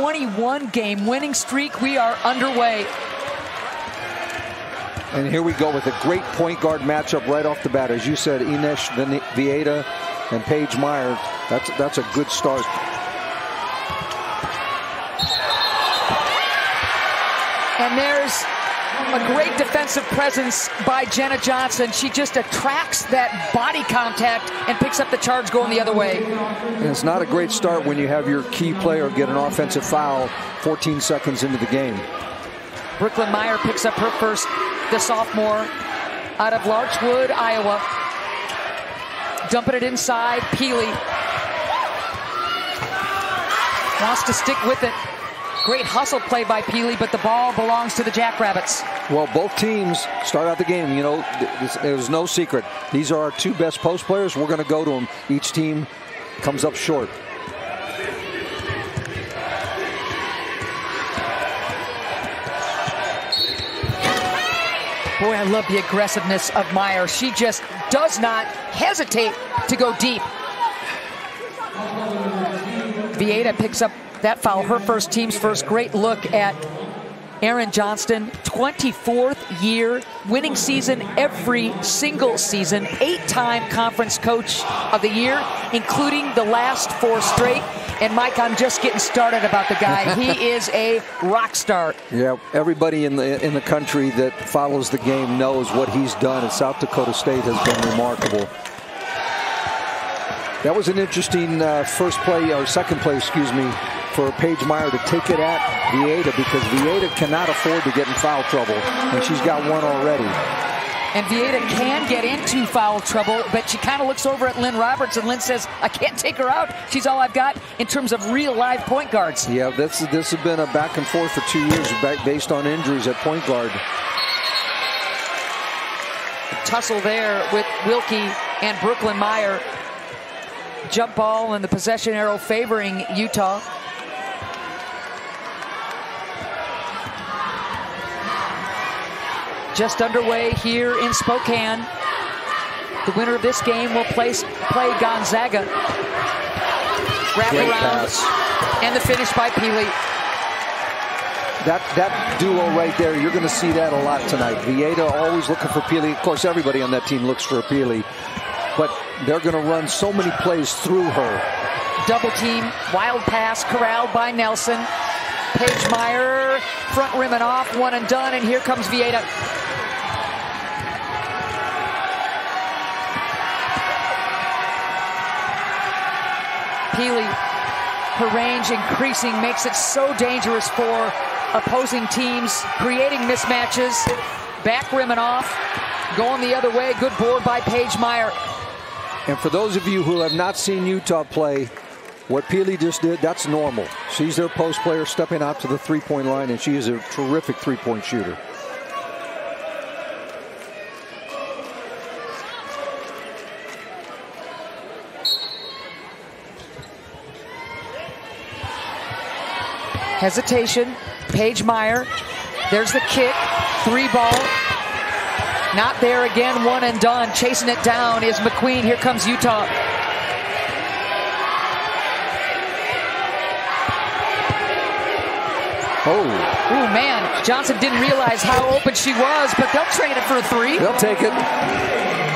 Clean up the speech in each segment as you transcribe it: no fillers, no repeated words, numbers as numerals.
21-game winning streak. We are underway. And here we go with a great point guard matchup right off the bat. As you said, Ines Vieta and Paige Meyer. That's a good start. And there's a great defensive presence by Jenna Johnson. She just attracts that body contact and picks up the charge going the other way. And it's not a great start when you have your key player get an offensive foul 14 seconds into the game. Brooklyn Meyer picks up her first, the sophomore out of Larchwood, Iowa. Dumping it inside, Peely wants to stick with it. Great hustle play by Peely, but the ball belongs to the Jackrabbits. Well, both teams start out the game, you know, there's no secret. These are our two best post players. We're going to go to them. Each team comes up short. Boy, I love the aggressiveness of Meyer. She just does not hesitate to go deep. Vieta picks up that foul, her first, team's first. Great look at Aaron Johnston, 24th year, winning season every single season, 8-time conference coach of the year, including the last 4 straight. And Mike, I'm just getting started about the guy. He is a rock star. Yeah, everybody in the country that follows the game knows what he's done at South Dakota State has been remarkable. That was an interesting first play, or second play, excuse me, for Paige Meyer to take it at Vieta, because Vieta cannot afford to get in foul trouble, and she's got one already. And Vieta can get into foul trouble, but she kind of looks over at Lynn Roberts, and Lynn says, I can't take her out. She's all I've got in terms of real live point guards. Yeah, this has been a back and forth for 2 years based on injuries at point guard. Tussle there with Wilkie and Brooklyn Meyer. Jump ball and the possession arrow favoring Utah. Just underway here in Spokane. The winner of this game will play Gonzaga. Wrap Great around pass. And the finish by Peely. That duo right there, you're going to see that a lot tonight. Vieta always looking for Peely. Of course, everybody on that team looks for Peely, but they're going to run so many plays through her. Double team, wild pass, corralled by Nelson. Paige Meyer, front rim and off, one and done, and here comes Vieta. Peely, her range increasing, makes it so dangerous for opposing teams, creating mismatches. Back rim and off, going the other way. Good board by Paige Meyer. And for those of you who have not seen Utah play, what Peely just did, that's normal. She's their post player stepping out to the three-point line, and she is a terrific three-point shooter. Hesitation, Paige Meyer. There's the kick, 3-ball. Not there again, one and done. Chasing it down is McQueen. Here comes Utah. Oh, man. Johnson didn't realize how open she was, but they'll trade it for a 3. They'll take it.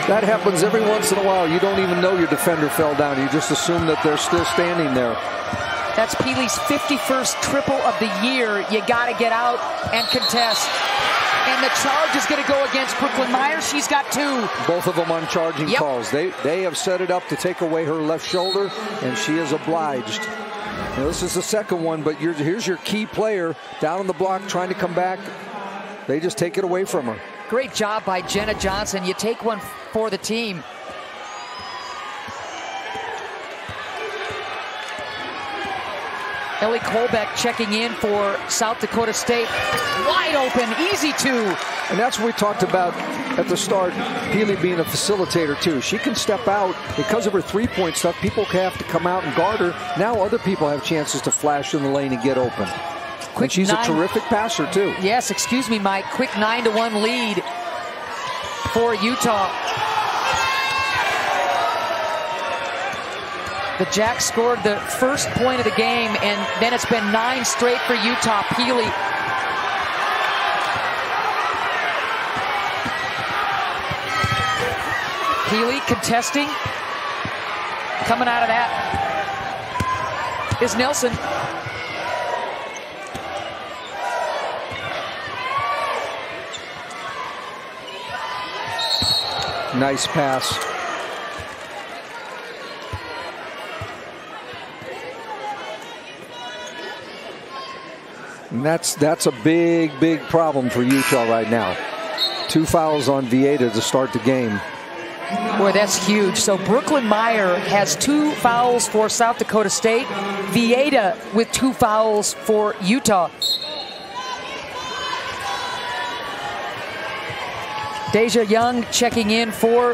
That happens every once in a while. You don't even know your defender fell down. You just assume that they're still standing there. That's Peely's 51st triple of the year. You got to get out and contest. And the charge is going to go against Brooklyn Meyer. She's got 2. Both of them on charging calls. They have set it up to take away her left shoulder, and she is obliged. Now, this is the second one, but here's your key player down on the block trying to come back. They just take it away from her. Great job by Jenna Johnson. You take one for the team. Ellie Colbeck checking in for South Dakota State. Wide open, easy 2. And that's what we talked about at the start, Peely being a facilitator too. She can step out because of her three-point stuff. People have to come out and guard her. Now other people have chances to flash in the lane and get open. And she's a terrific passer too. Yes, excuse me, Mike. Quick 9-1 lead for Utah. The Jacks scored the first point of the game, and then it's been 9 straight for Utah. Peely. Peely contesting. Coming out of that is Nelson. Nice pass. And that's a big problem for Utah right now. 2 fouls on Vieta to start the game. Boy, that's huge. So Brooklyn Meyer has 2 fouls for South Dakota State. Vieta with 2 fouls for Utah. Deja Young checking in for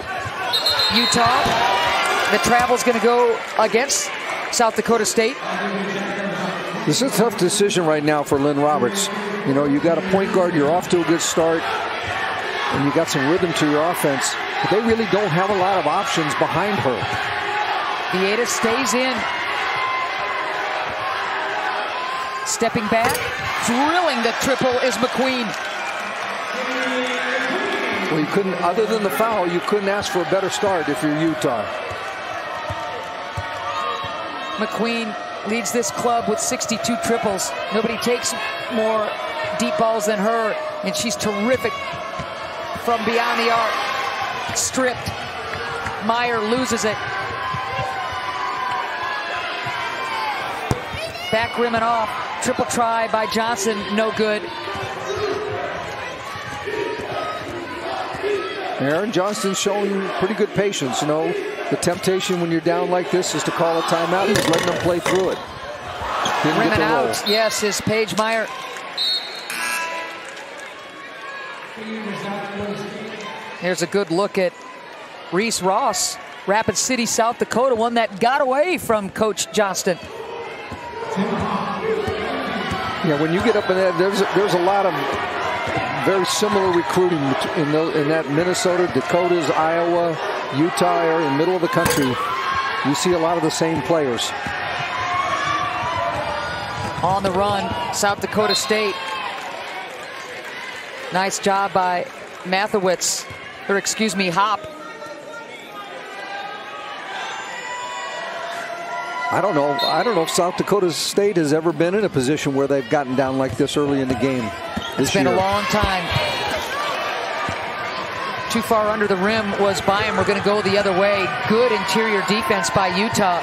Utah. The travel's going to go against South Dakota State. This is a tough decision right now for Lynn Roberts. You know, you got a point guard, you're off to a good start, and you got some rhythm to your offense. But they really don't have a lot of options behind her. Vieta stays in. Stepping back, drilling the triple is McQueen. Well, you couldn't, other than the foul, you couldn't ask for a better start if you're Utah. McQueen leads this club with 62 triples. Nobody takes more deep balls than her, and she's terrific from beyond the arc. Stripped. Meyer loses it. Back rim and off. Triple try by Johnson, no good. Aaron Johnston's showing pretty good patience. You know, the temptation when you're down like this is to call a timeout. He's letting them play through it. Didn't rim get the and roll. out. Yes, is Paige Meyer. Here's a good look at Reese Ross, Rapid City, South Dakota, one that got away from Coach Johnston. Yeah, when you get up in that, there's a lot of very similar recruiting in that Minnesota, Dakotas, Iowa, Utah area, in the middle of the country. You see a lot of the same players. On the run, South Dakota State. Nice job by Mathewitz, or excuse me, Hop. I don't know if South Dakota State has ever been in a position where they've gotten down like this early in the game. It's been a long time. Too far under the rim was Byam. We're going to go the other way. Good interior defense by Utah.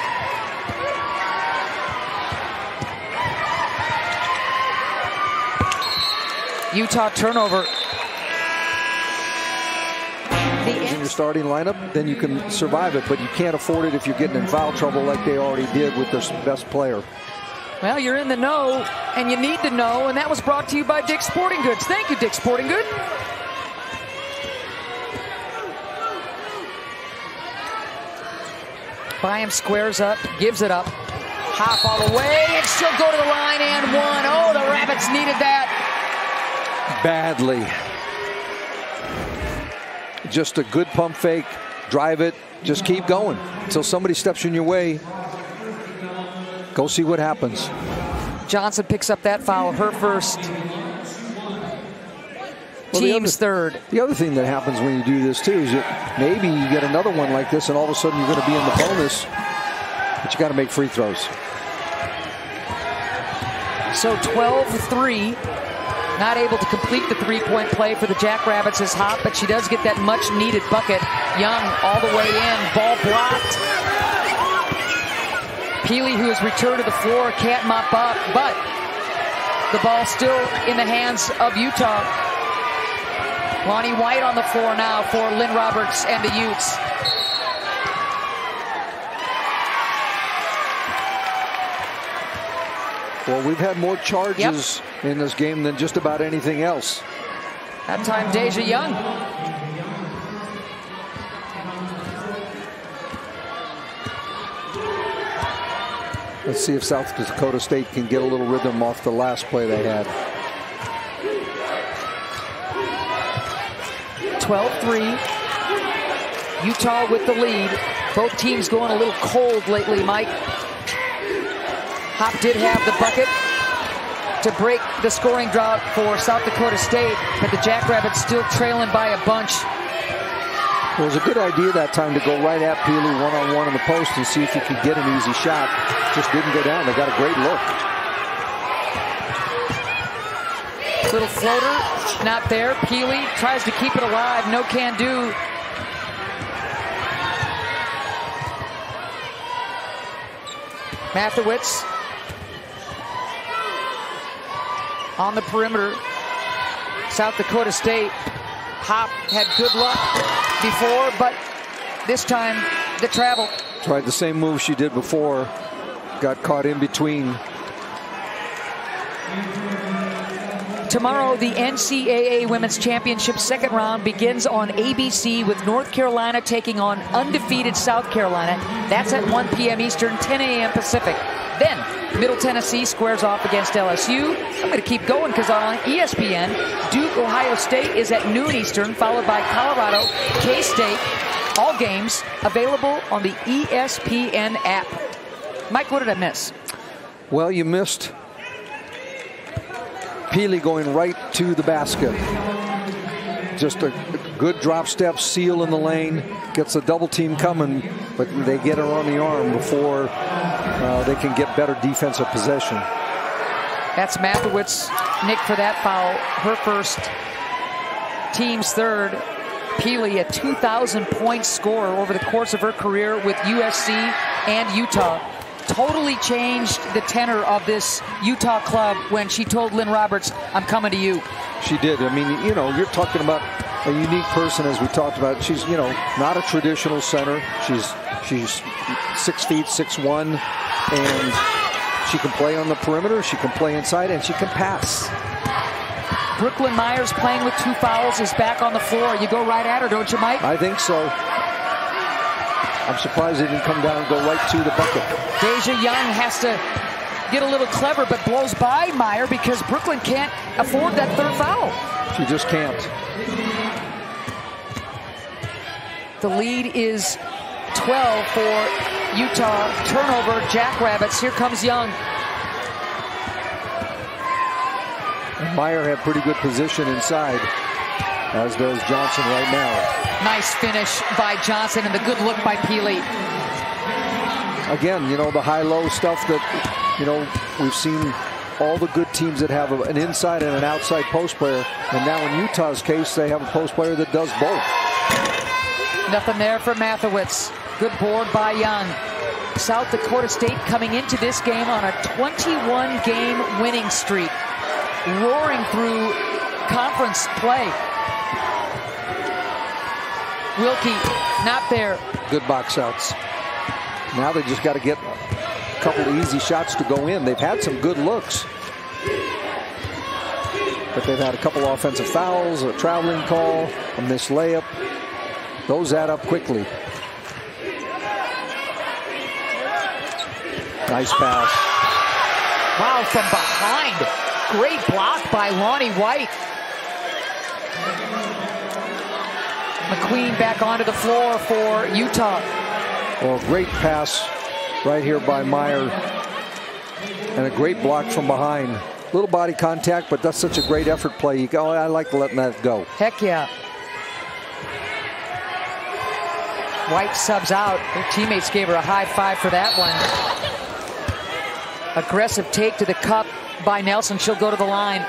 Utah turnover. In your starting lineup, then you can survive it, but you can't afford it if you're getting in foul trouble like they already did with their best player. Well, you're in the know, and you need to know, and that was brought to you by Dick's Sporting Goods. Thank you, Dick's Sporting Goods. Byam squares up, gives it up. Hop all the way, and she'll go to the line and one. Oh, the Rabbits needed that. Badly. Just a good pump fake, drive it, just keep going until somebody steps in your way. Go see what happens. Johnson picks up that foul, her first. Well, team's third. The other thing that happens when you do this too is that maybe you get another one like this and all of a sudden you're going to be in the bonus, but you got to make free throws. So 12-3. Not able to complete the three-point play for the Jackrabbits is Hop, but she does get that much-needed bucket. Young all the way in, ball blocked. Peely, who has returned to the floor, can't mop up, but the ball still in the hands of Utah. Lonnie White on the floor now for Lynn Roberts and the Utes. Well, we've had more charges in this game than just about anything else. That time, Deja Young. Let's see if South Dakota State can get a little rhythm off the last play they had. 12-3. Utah with the lead. Both teams going a little cold lately, Mike. Hop did have the bucket to break the scoring drought for South Dakota State, but the Jackrabbits still trailing by a bunch. It was a good idea that time to go right at Peely one-on-one in the post and see if he could get an easy shot. Just didn't go down. They got a great look. Little floater, not there. Peely tries to keep it alive. No can do. Mathewitz on the perimeter. South Dakota State. Hop had good luck before, but this time the travel. Tried the same move she did before. Got caught in between. Tomorrow, the NCAA Women's Championship second round begins on ABC with North Carolina taking on undefeated South Carolina. That's at 1 p.m. Eastern, 10 a.m. Pacific. Then, Middle Tennessee squares off against LSU. I'm going to keep going because on ESPN, Duke, Ohio State is at noon Eastern, followed by Colorado, K-State. All games available on the ESPN app. Mike, what did I miss? Well, you missed Peely going right to the basket. Just a good drop step, seal in the lane, gets a double team coming, but they get her on the arm before they can get better defensive possession. That's Mathewitz, Nick, for that foul. Her first, team's third. Peely, a 2,000-point scorer over the course of her career with USC and Utah. Totally changed the tenor of this Utah club when she told Lynn Roberts, I'm coming to you. She did. I mean, you know, you're talking about a unique person, as we talked about. She's, you know, not a traditional center. She's 6 feet, 6'1", and she can play on the perimeter, she can play inside, and she can pass. Brooklyn Myers, playing with 2 fouls, is back on the floor. You go right at her, don't you, Mike? I think so. I'm surprised they didn't come down and go right to the bucket. Deja Young has to get a little clever, but blows by Meyer because Brooklyn can't afford that third foul. She just can't. The lead is 12 for Utah. Turnover, Jackrabbits. Here comes Young. And Meyer had pretty good position inside, as does Johnson right now. Nice finish by Johnson and the good look by Peely. Again, you know, the high-low stuff that, you know, we've seen all the good teams that have an inside and an outside post player. And now in Utah's case, they have a post player that does both. Nothing there for Mathewitz. Good board by Young. South Dakota State coming into this game on a 21-game winning streak. Roaring through conference play. Wilkie, not there. Good box outs. Now they just got to get a couple of easy shots to go in. They've had some good looks, but they've had a couple offensive fouls, a traveling call, a missed layup. Those add up quickly. Nice pass. Wow, from behind. Great block by Lonnie White. McQueen back onto the floor for Utah. Well, great pass right here by Meyer. And a great block from behind. Little body contact, but that's such a great effort play. I like letting that go. Heck yeah. White subs out. Her teammates gave her a high five for that one. Aggressive take to the cup by Nelson. She'll go to the line.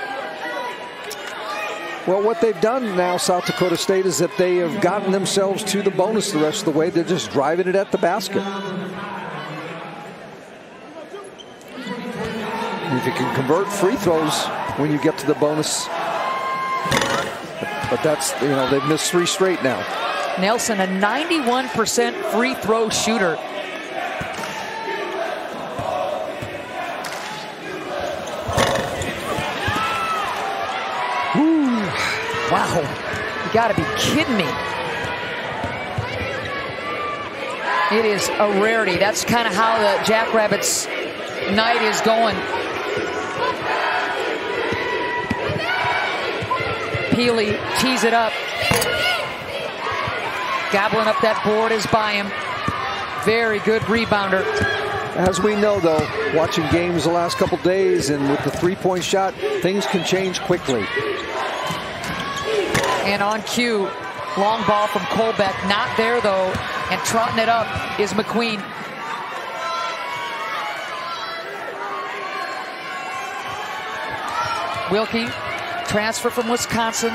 Well, what they've done now, South Dakota State, is that they have gotten themselves to the bonus the rest of the way. They're just driving it at the basket. And if you can convert free throws when you get to the bonus. But that's, you know, they've missed 3 straight now. Nelson, a 91% free throw shooter. Wow, you gotta be kidding me. It is a rarity. That's kind of how the Jackrabbits night is going. Peely tees it up. Gobbling up that board is Byam. Very good rebounder. As we know, though, watching games the last couple days and with the three-point shot, things can change quickly. And on cue, long ball from Colbeck. Not there, though. And trotting it up is McQueen. Wilkie, transfer from Wisconsin.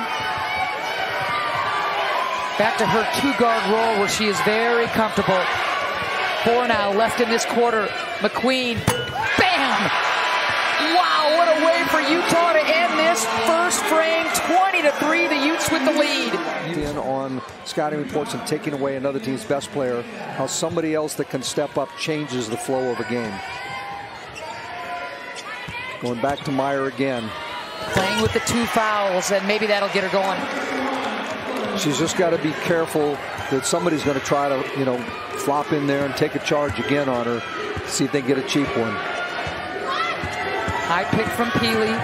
Back to her two-guard role where she is very comfortable. 4 now left in this quarter. McQueen, bam! Wow, what a way for Utah to end this first frame. 20-3, the Utes with the lead. On scouting reports and taking away another team's best player, how somebody else that can step up changes the flow of a game. Going back to Meyer again. Playing with the 2 fouls, and maybe that'll get her going. She's just got to be careful that somebody's going to try to, flop in there and take a charge again on her. See if they can get a cheap one. High pick from Peely.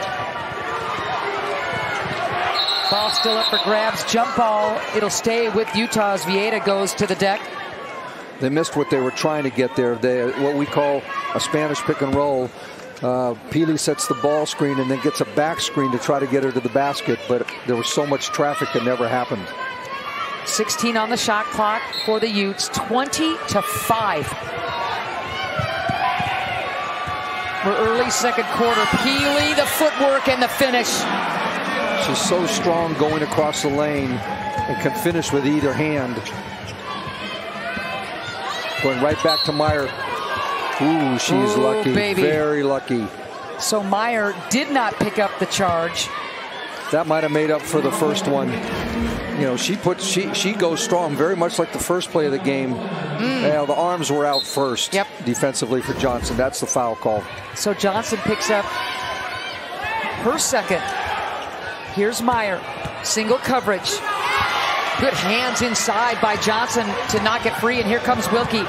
Ball still up for grabs. Jump ball. It'll stay with Utah as Vieta goes to the deck. They missed what they were trying to get there. What we call a Spanish pick and roll. Peely sets the ball screen and then gets a back screen to try to get her to the basket, but there was so much traffic it never happened. 16 on the shot clock for the Utes. 20-5. We're early second quarter. Peely, the footwork and the finish. She's so strong going across the lane and can finish with either hand. Going right back to Meyer. Ooh, she's lucky. Baby. Very lucky. So Meyer did not pick up the charge. That might have made up for the first one. She goes strong, very much like the first play of the game. Well, the arms were out first. Yep. Defensively for Johnson. That's the foul call. So Johnson picks up her second. Here's Meyer. Single coverage. Good hands inside by Johnson to knock it free, and here comes Wilkie.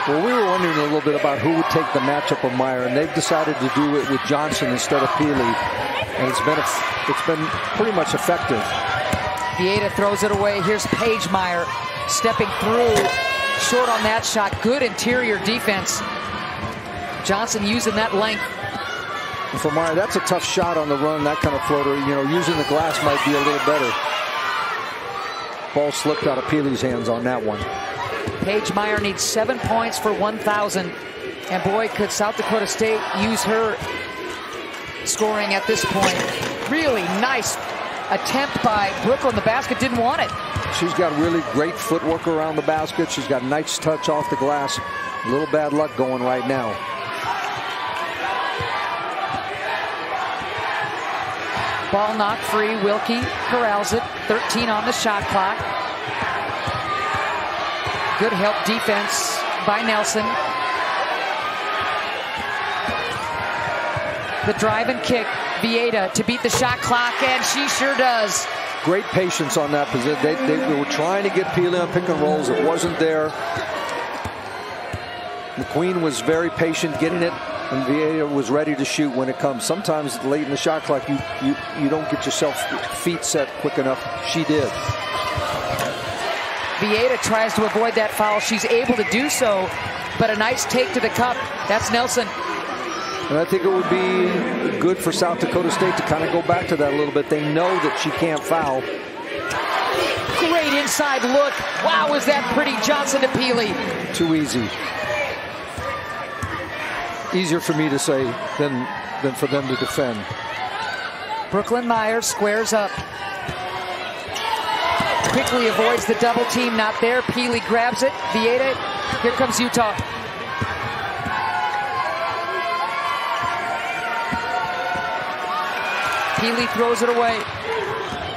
Well, we were wondering a little bit about who would take the matchup of Meyer, and they've decided to do it with Johnson instead of Peely, and it's been pretty much effective. Vieta throws it away. Here's Paige Meyer stepping through, short on that shot. Good interior defense. Johnson using that length. And for Meyer, that's a tough shot on the run, that kind of floater. Using the glass might be a little better. Ball slipped out of Peely's hands on that one. Paige Meyer needs 7 points for 1,000. And boy, could South Dakota State use her scoring at this point. Really nice attempt by Brooklyn. The basket didn't want it. She's got really great footwork around the basket. She's got a nice touch off the glass. A little bad luck going right now. Ball knocked free. Wilkie corrals it. 13 on the shot clock. Good help defense by Nelson. The drive and kick. Vieta to beat the shot clock, and she sure does. Great patience on that position. They were trying to get Peely on pick and rolls. It wasn't there. McQueen was very patient getting it, and Vieta was ready to shoot when it comes. Sometimes late in the shot clock, you don't get yourself feet set quick enough. She did. Vieta tries to avoid that foul. She's able to do so, but a nice take to the cup. That's Nelson. And I think it would be good for South Dakota State to kind of go back to that a little bit. They know that she can't foul. Great inside look. Wow, is that pretty. Johnson to Peely. Too easy. Easier for me to say than for them to defend. Brooklyn Meyer squares up. Quickly avoids the double team. Not there. Peely grabs it. Vieta. Here comes Utah. Peely throws it away.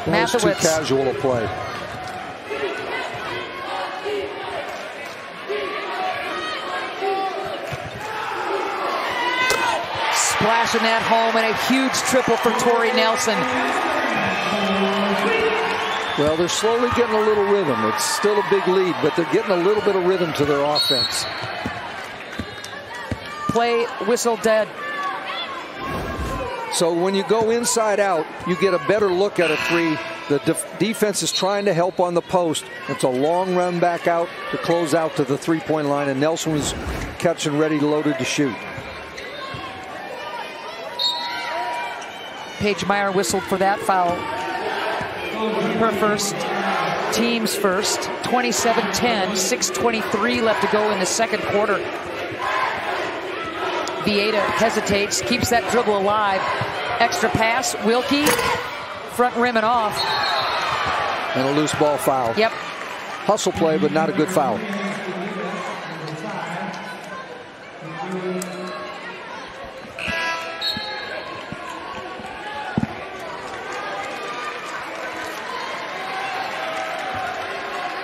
That was too casual a play. Splashing that home, and a huge triple for Tori Nelson. Well, they're slowly getting a little rhythm. It's still a big lead, but they're getting a little bit of rhythm to their offense. Play whistle dead. So when you go inside out, you get a better look at a three The defense is trying to help on the post. It's a long run back out to close out to the three-point line, and Nelson was catching ready, loaded to shoot. Paige Meyer whistled for that foul. Her first, team's first. 27-10, 6:23 left to go in the second quarter. Vieta hesitates, keeps that dribble alive. Extra pass, Wilkie, front rim and off. And a loose ball foul. Yep. Hustle play, but not a good foul.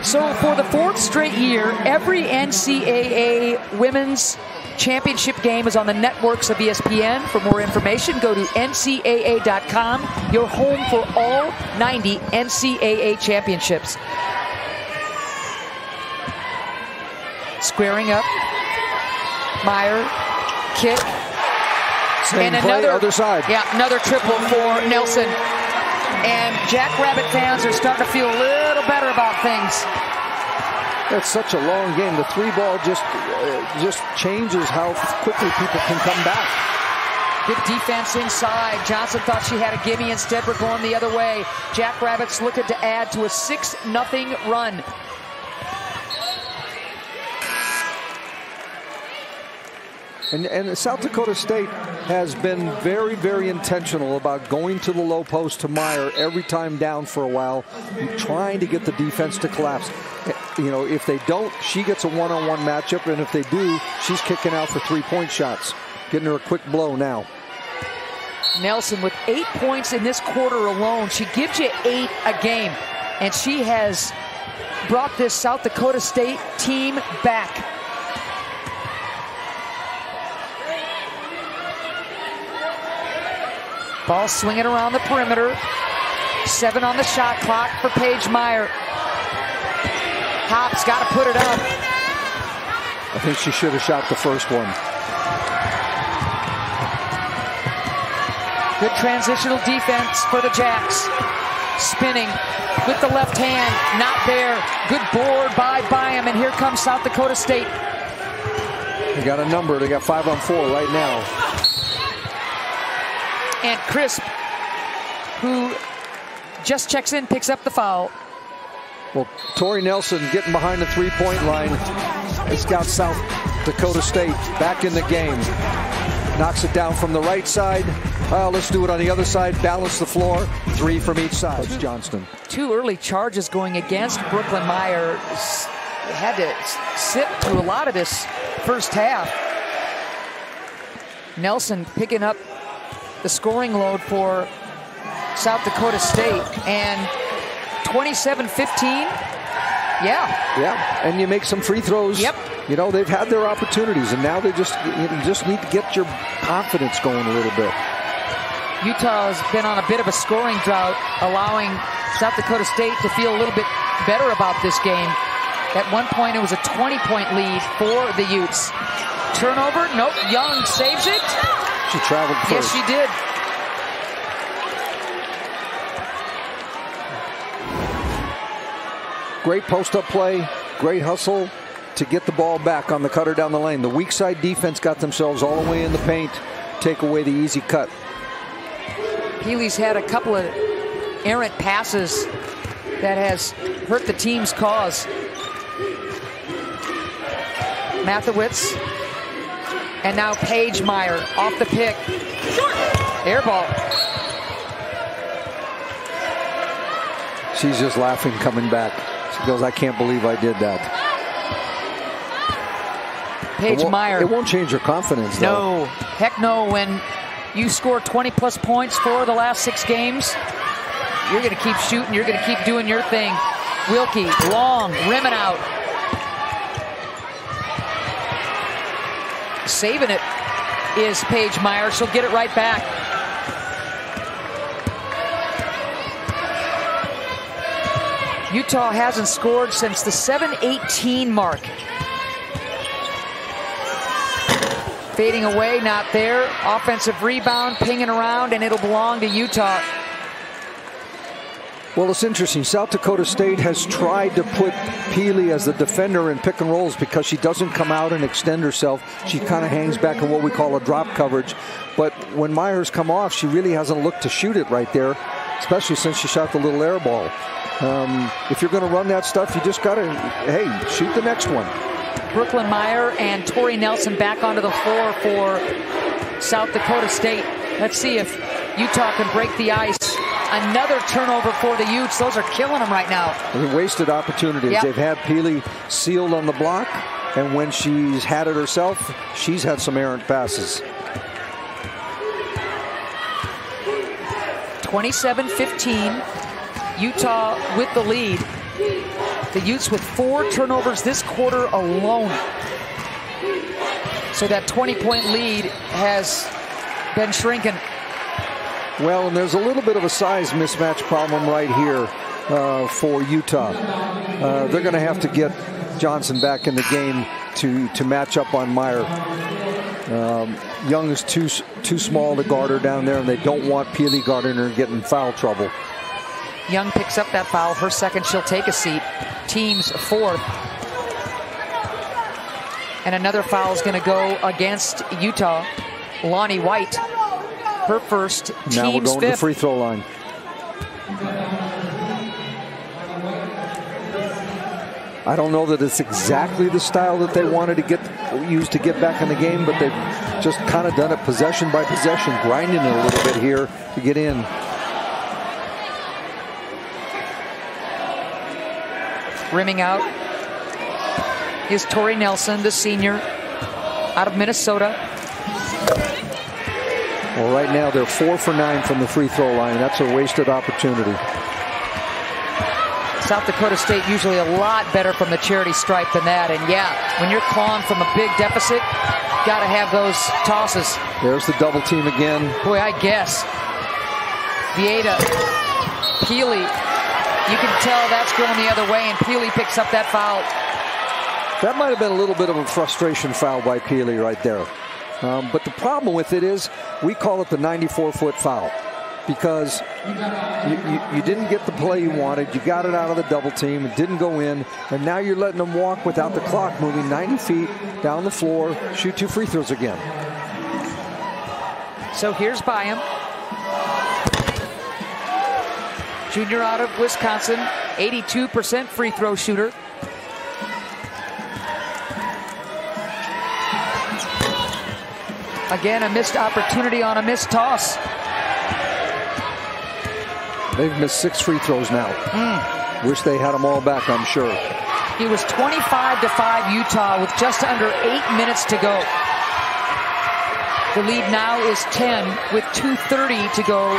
So for the fourth straight year, every NCAA women's championship game is on the networks of ESPN. For more information, go to ncaa.com, your home for all 90 NCAA championships. Squaring up. Meyer, kick. Same and play, other side. Yeah, another triple for Nelson. And Jackrabbit fans are starting to feel a little better about things. That's such a long game. The three ball just changes how quickly people can come back. Good defense inside. Johnson thought she had a gimme. Instead, we're going the other way. Jackrabbits looking to add to a 6-0 run. And South Dakota State has been very, very intentional about going to the low post to Meyer every time down for a while, trying to get the defense to collapse. You know, if they don't, she gets a one-on-one matchup, and if they do, she's kicking out for three-point shots, getting her a quick blow now. Nelson with 8 points in this quarter alone. She gives you 8 a game, and she has brought this South Dakota State team back. Ball swinging around the perimeter. 7 on the shot clock for Paige Meyer. Hop's got to put it up. I think she should have shot the first one. Good transitional defense for the Jacks. Spinning with the left hand. Not there. Good board by Byam. And here comes South Dakota State. They got a number. They got 5-on-4 right now. And Crisp, who just checks in, picks up the foul. Well, Tori Nelson getting behind the three-point line. It's got South Dakota State back in the game. Knocks it down from the right side. Let's do it on the other side. Balance the floor. 3 from each side. It's Johnston. 2 early charges going against Brooklyn Meyer. Had to sit through a lot of this first half. Nelson picking up the scoring load for South Dakota State, and 27-15. Yeah, and you make some free throws. Yep. You know, they've had their opportunities, and now they just need to get your confidence going a little bit. Utah has been on a bit of a scoring drought, allowing South Dakota State to feel a little bit better about this game. At one point, it was a 20-point lead for the Utes. Turnover? Nope. Young saves it. She traveled first. Yes, she did. Great post-up play, great hustle to get the ball back on the cutter down the lane. The weak side defense got themselves all the way in the paint, take away the easy cut. Healy's had a couple of errant passes that has hurt the team's cause. Mathewitz. And now Paige Meyer off the pick. Air ball. She's just laughing coming back. She goes, I can't believe I did that. Paige Meyer. It won't change her confidence, though. No. Heck no. When you score 20-plus points for the last 6 games, you're going to keep shooting. You're going to keep doing your thing. Wilkie, long, rimming out. Saving it is Paige Meyer. She'll get it right back. Utah hasn't scored since the 7:18 mark. Fading away, not there. Offensive rebound, pinging around, and it'll belong to Utah. Well, it's interesting. South Dakota State has tried to put Peely as the defender in pick and rolls because she doesn't come out and extend herself. She kind of hangs back in what we call a drop coverage. But when Myers come off, she really hasn't looked to shoot it right there, especially since she shot the little air ball. If you're going to run that stuff, you just got to, hey, shoot the next one. Brooklyn Meyer and Tori Nelson back onto the floor for South Dakota State. Let's see if Utah can break the ice. Another turnover for the Utes. Those are killing them right now. Wasted opportunities. Yep. They've had Peely sealed on the block, and when she's had it herself, she's had some errant passes. 27-15. Utah with the lead. The Utes with 4 turnovers this quarter alone. So that 20-point lead has been shrinking. Well, and there's a little bit of a size mismatch problem right here for Utah. They're going to have to get Johnson back in the game to match up on Meyer. Young is too small to guard her down there, and they don't want Peely guarding her and getting in foul trouble. Young picks up that foul. Her second, she'll take a seat. Team's 4th. And another foul is going to go against Utah. Lonnie White. Her first, team's 5th. Now we're going to the free throw line. I don't know that it's exactly the style that they wanted to use to get back in the game, but they've just kind of done it possession by possession, grinding it a little bit here to get in. Rimming out is Tori Nelson, the senior out of Minnesota. Well, right now they're 4 for 9 from the free throw line. That's a wasted opportunity. South Dakota State usually a lot better from the charity stripe than that. And yeah, when you're clawing from a big deficit, got to have those tosses. There's the double team again. Boy, I guess. Vieta, Peely. You can tell that's going the other way, and Peely picks up that foul. That might have been a little bit of a frustration foul by Peely right there. But the problem with it is we call it the 94-foot foul because you didn't get the play you wanted. You got it out of the double team. It didn't go in. And now you're letting them walk without the clock moving 90 feet down the floor, shoot 2 free throws again. So here's Byam. Junior out of Wisconsin, 82% free throw shooter. Again, a missed opportunity on a missed toss. They've missed 6 free throws now. Wish they had them all back, I'm sure. It was 25-5 Utah with just under 8 minutes to go. The lead now is 10 with 2:30 to go.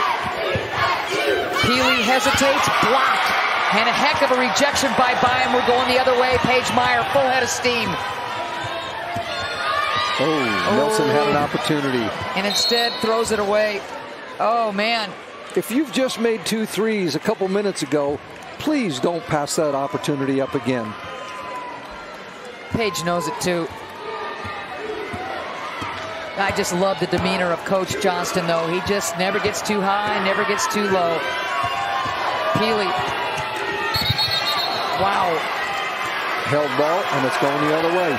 Peely hesitates, blocked, and a heck of a rejection by Byam. We're going the other way. Paige Meyer, full head of steam. Nelson had an opportunity. And instead throws it away. Oh, man. If you've just made 2 threes a couple minutes ago, please don't pass that opportunity up again. Paige knows it, too. I just love the demeanor of Coach Johnston, though. He just never gets too high, never gets too low. Peely. Wow. Held ball, and it's going the other way.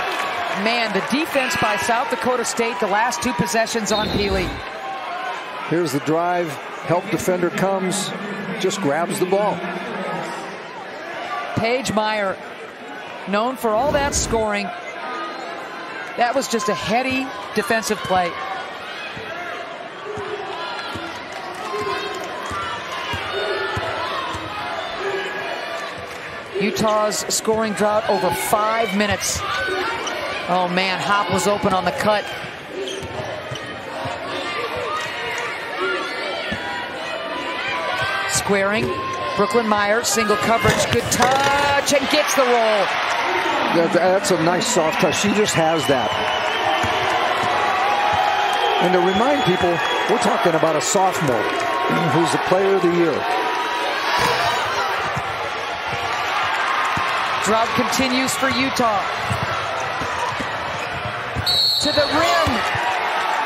Man, the defense by South Dakota State, the last 2 possessions on Peely. Here's the drive. Help defender comes, just grabs the ball. Paige Meyer, known for all that scoring. That was just a heady defensive play. Utah's scoring drought over 5 minutes. Oh man, Hop was open on the cut. Squaring, Brooklyn Meyer, single coverage, good touch, and gets the roll. That's a nice soft touch. She just has that. And to remind people, we're talking about a sophomore who's the player of the year. Drought continues for Utah. To the rim.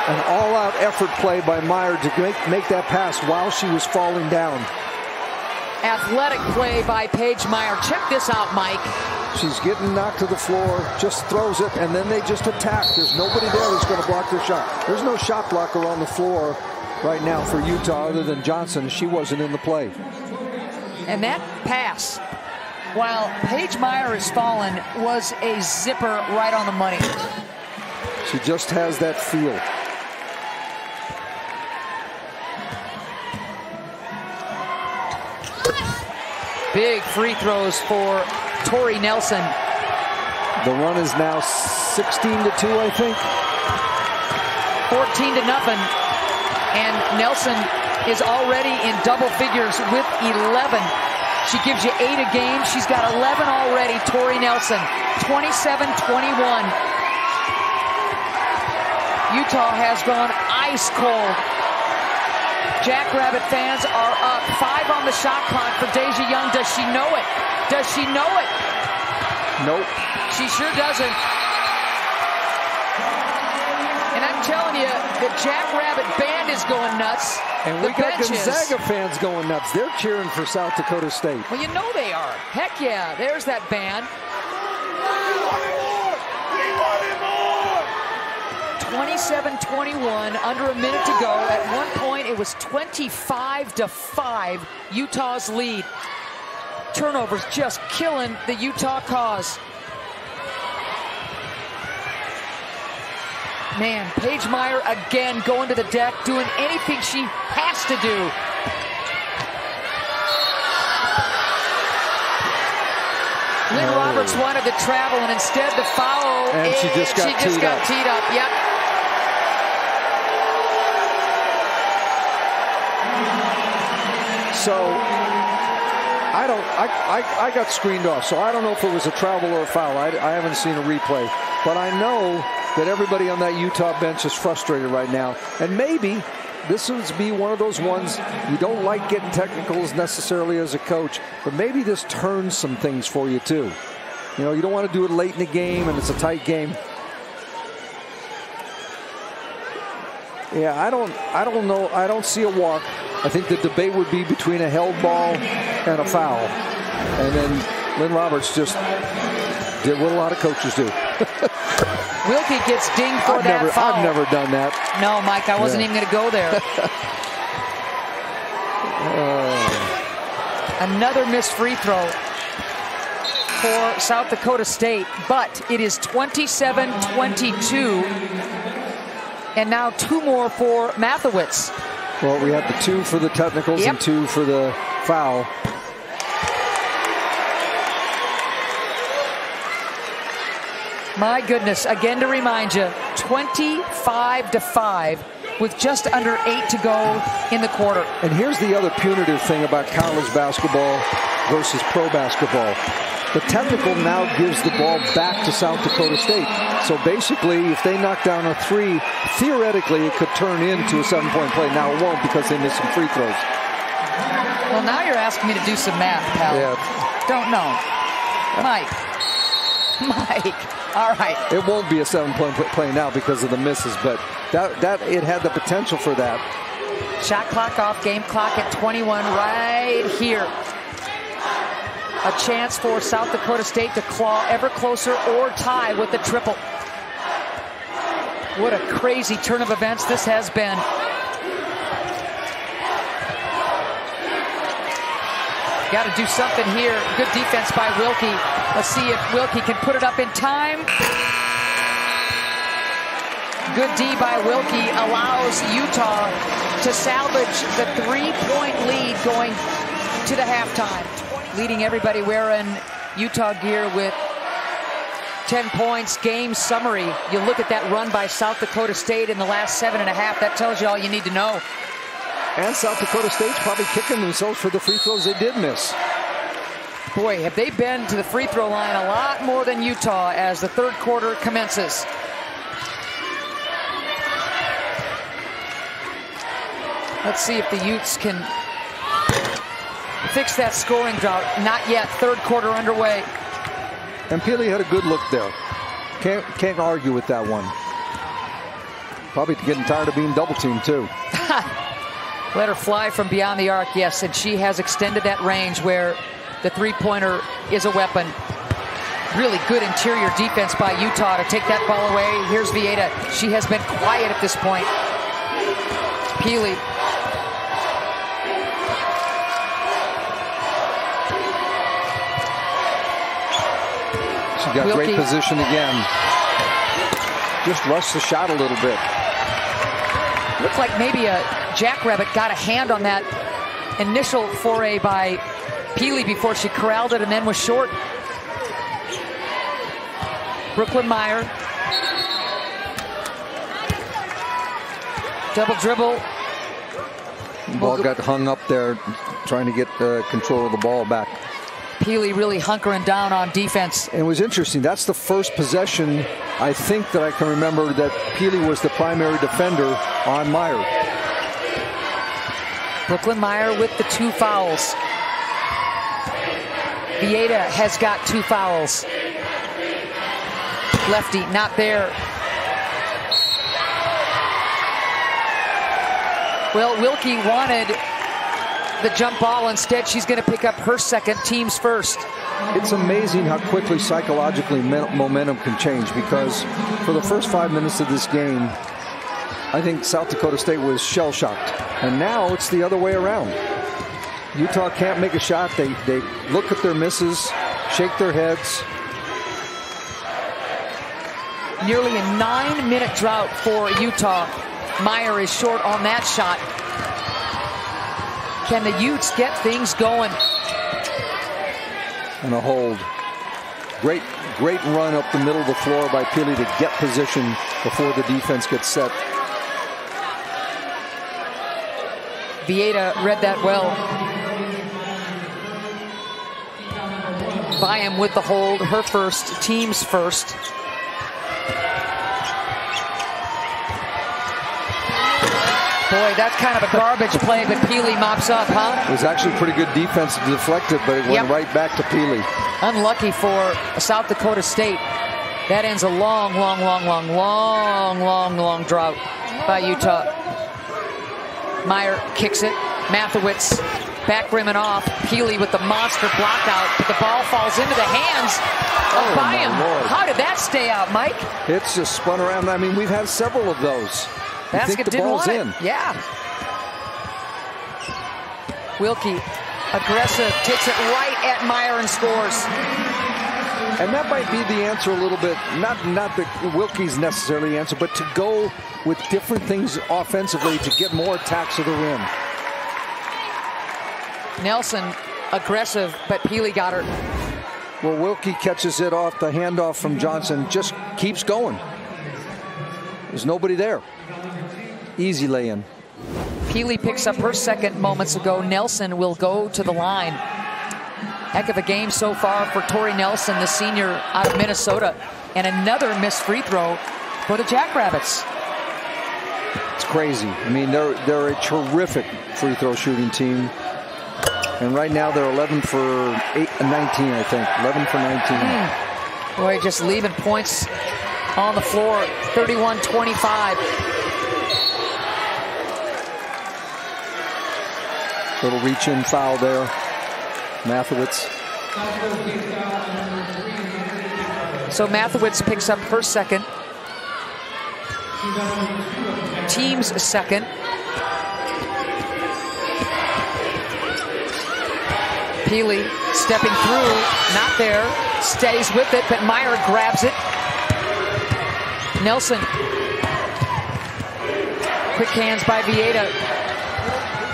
An all-out effort play by Meyer to make that pass while she was falling down. Athletic play by Paige Meyer. Check this out, Mike. She's getting knocked to the floor, just throws it, and then they just attack. There's nobody there that's going to block their shot. There's no shot blocker on the floor right now for Utah other than Johnson. She wasn't in the play. And that pass, while Paige Meyer has fallen, was a zipper right on the money. She just has that feel. Big free throws for Tori Nelson. The run is now 16-2, I think. 14-0. And Nelson is already in double figures with 11. She gives you 8 a game. She's got 11 already, Tori Nelson. 27-21. Utah has gone ice cold. Jackrabbit fans are up. 5 on the shot clock for Deja Young. Does she know it? Does she know it? Nope. She sure doesn't. And I'm telling you, the Jackrabbit band is going nuts. And we got Gonzaga fans going nuts. They're cheering for South Dakota State. Well, you know they are. Heck yeah, there's that band. 27-21, under a minute to go. At one point, it was 25-5, Utah's lead. Turnovers just killing the Utah cause. Man, Paige Meyer again going to the deck, doing anything she has to do. Lynn Roberts wanted to travel, and instead the foul. And she just got teed up. Yep. So I got screened off, so I don't know if it was a travel or a foul. I haven't seen a replay, but I know that everybody on that Utah bench is frustrated right now. And maybe this would be one of those ones you don't like getting technicals necessarily as a coach, but maybe this turns some things for you too. You know, you don't want to do it late in the game and it's a tight game. Yeah, I don't know. I don't see a walk. I think the debate would be between a held ball and a foul. And then Lynn Roberts just did what a lot of coaches do. Wilkie gets dinged for that foul. I've never done that. No, Mike, I wasn't even going to go there. Another missed free throw for South Dakota State, but it is 27-22. And now 2 more for Mathewitz. Well, we have the 2 for the technicals and 2 for the foul. My goodness, again to remind you, 25-5 with just under 8 to go in the quarter. And here's the other punitive thing about college basketball versus pro basketball. The technical now gives the ball back to South Dakota State. So basically, if they knock down a 3, theoretically it could turn into a 7-point play. Now it won't because they missed some free throws. Well, now you're asking me to do some math, pal. Yeah. Don't know. Mike. All right. It won't be a 7-point play now because of the misses, but that it had the potential for that. Shot clock off, game clock at 21 right here. A chance for South Dakota State to claw ever closer or tie with the triple. What a crazy turn of events this has been. Got to do something here. Good defense by Wilkie. Let's see if Wilkie can put it up in time. Good D by Wilkie allows Utah to salvage the 3-point lead going to the halftime. Leading everybody wearing Utah gear with 10 points. Game summary. You look at that run by South Dakota State in the last 7.5. That tells you all you need to know. And South Dakota State's probably kicking themselves for the free throws they did miss. Boy, have they been to the free throw line a lot more than Utah as the third quarter commences. Let's see if the Utes can fix that scoring drought. Not yet. Third quarter underway. And Peely had a good look there. Can't argue with that one. Probably getting tired of being double teamed too. Let her fly from beyond the arc, yes, and she has extended that range where the three-pointer is a weapon. Really good interior defense by Utah to take that ball away. Here's Vieta. She has been quiet at this point. Peely. She got Wilkie. Great position again. Just rushed the shot a little bit. Looked like maybe a Jackrabbit got a hand on that initial foray by Peely before she corralled it and then was short. Brooklyn Meyer. Double dribble. The ball got hung up there trying to get control of the ball back. Peely really hunkering down on defense. And it was interesting. That's the first possession, I think, that I can remember that Peely was the primary defender on Meyer. Brooklyn Meyer with the 2 fouls. Vieta has got 2 fouls. Lefty not there. Well, Wilkie wanted the jump ball. Instead, she's going to pick up her second, team's first. It's amazing how quickly psychologically momentum can change, because for the first 5 minutes of this game, I think South Dakota State was shell-shocked. And now it's the other way around. Utah can't make a shot. They look at their misses, shake their heads. Nearly a 9-minute drought for Utah. Meyer is short on that shot. Can the Utes get things going? And a hold. Great run up the middle of the floor by Peely to get position before the defense gets set. Vieta read that well. Byam with the hold, her first, team's first. Boy, that's kind of a garbage play, but Peely mops up, huh? It was actually pretty good defense to deflect it, but it went right back to Peely. Unlucky for South Dakota State. That ends a long drought by Utah. Meyer kicks it. Mathewitz back rim and off. Peely with the monster block out, but the ball falls into the hands of Byam. How did that stay out, Mike? It's just spun around. I mean, we've had several of those. Basket didn't want it. Yeah. Wilkie, aggressive, takes it right at Meyer and scores. And that might be the answer a little bit. Not that Wilkie's necessarily the answer, but to go with different things offensively to get more attacks to the rim. Nelson, aggressive, but Peely got her. Well, Wilkie catches it off the handoff from Johnson, just keeps going. There's nobody there. Easy lay-in. Peely picks up her second moments ago. Nelson will go to the line. Heck of a game so far for Tori Nelson, the senior out of Minnesota. And another missed free throw for the Jackrabbits. It's crazy. I mean, they're a terrific free throw shooting team. And right now they're 11 for 19, I think. 11 for 19. Boy, just leaving points on the floor. 31-25. Little reach-in foul there. Mathewitz. So Mathewitz picks up her second. Team's second. Peely stepping through, not there, stays with it, but Meyer grabs it. Nelson. Quick hands by Vieta.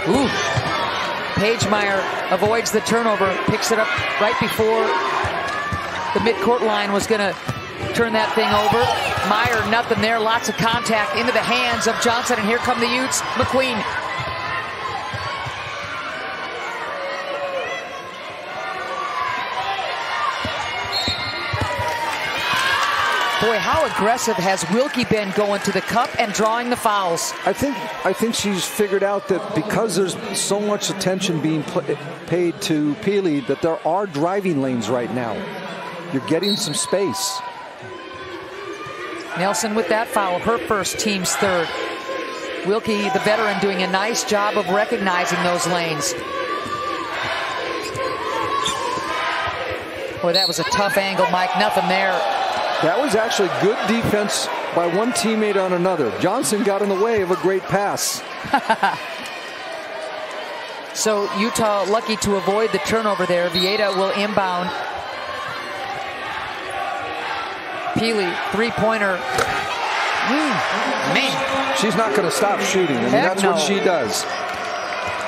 Ooh. Paige-Meyer avoids the turnover, picks it up right before the midcourt line was going to turn that thing over. Meyer, nothing there, lots of contact into the hands of Johnson, and here come the Utes. McQueen. Boy, how aggressive has Wilkie been going to the cup and drawing the fouls? I think she's figured out that because there's so much attention being paid to Peely, that there are driving lanes right now. You're getting some space. Nelson with that foul, her first, team's third. Wilkie, the veteran, doing a nice job of recognizing those lanes. Boy, that was a tough angle, Mike. Nothing there. That was actually good defense by one teammate on another. Johnson got in the way of a great pass. So Utah lucky to avoid the turnover there. Vieira will inbound. Peely, three-pointer. Man. She's not going to stop shooting. I mean, that's what she does.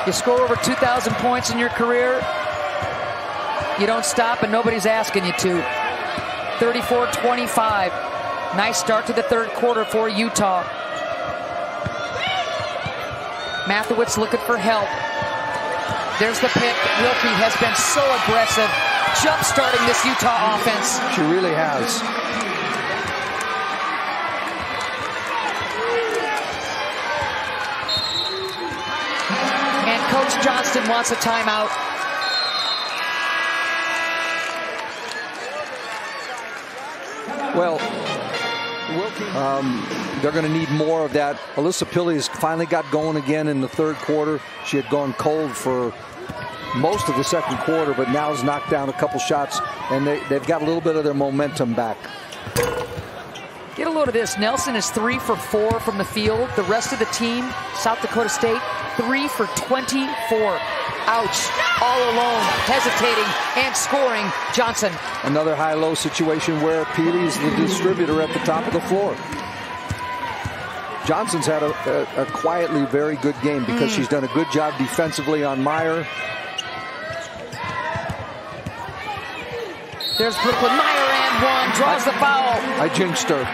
You score over 2,000 points in your career, you don't stop, and nobody's asking you to. 34-25. Nice start to the third quarter for Utah. Mathewitz looking for help. There's the pick. Wilkie has been so aggressive, jump-starting this Utah offense. She really has. And Coach Johnston wants a timeout. Well, they're going to need more of that. Alyssa Peely has finally got going again in the third quarter. She had gone cold for most of the second quarter, but now has knocked down a couple shots, and they've got a little bit of their momentum back. Get a load of this. Nelson is 3 for 4 from the field. The rest of the team, South Dakota State, 3 for 24. Ouch. All alone, hesitating and scoring. Johnson. Another high-low situation where Peely is the distributor at the top of the floor. Johnson's had a quietly very good game because she's done a good job defensively on Meyer. There's Brooklyn Meyer and one. Draws the foul. I jinxed her.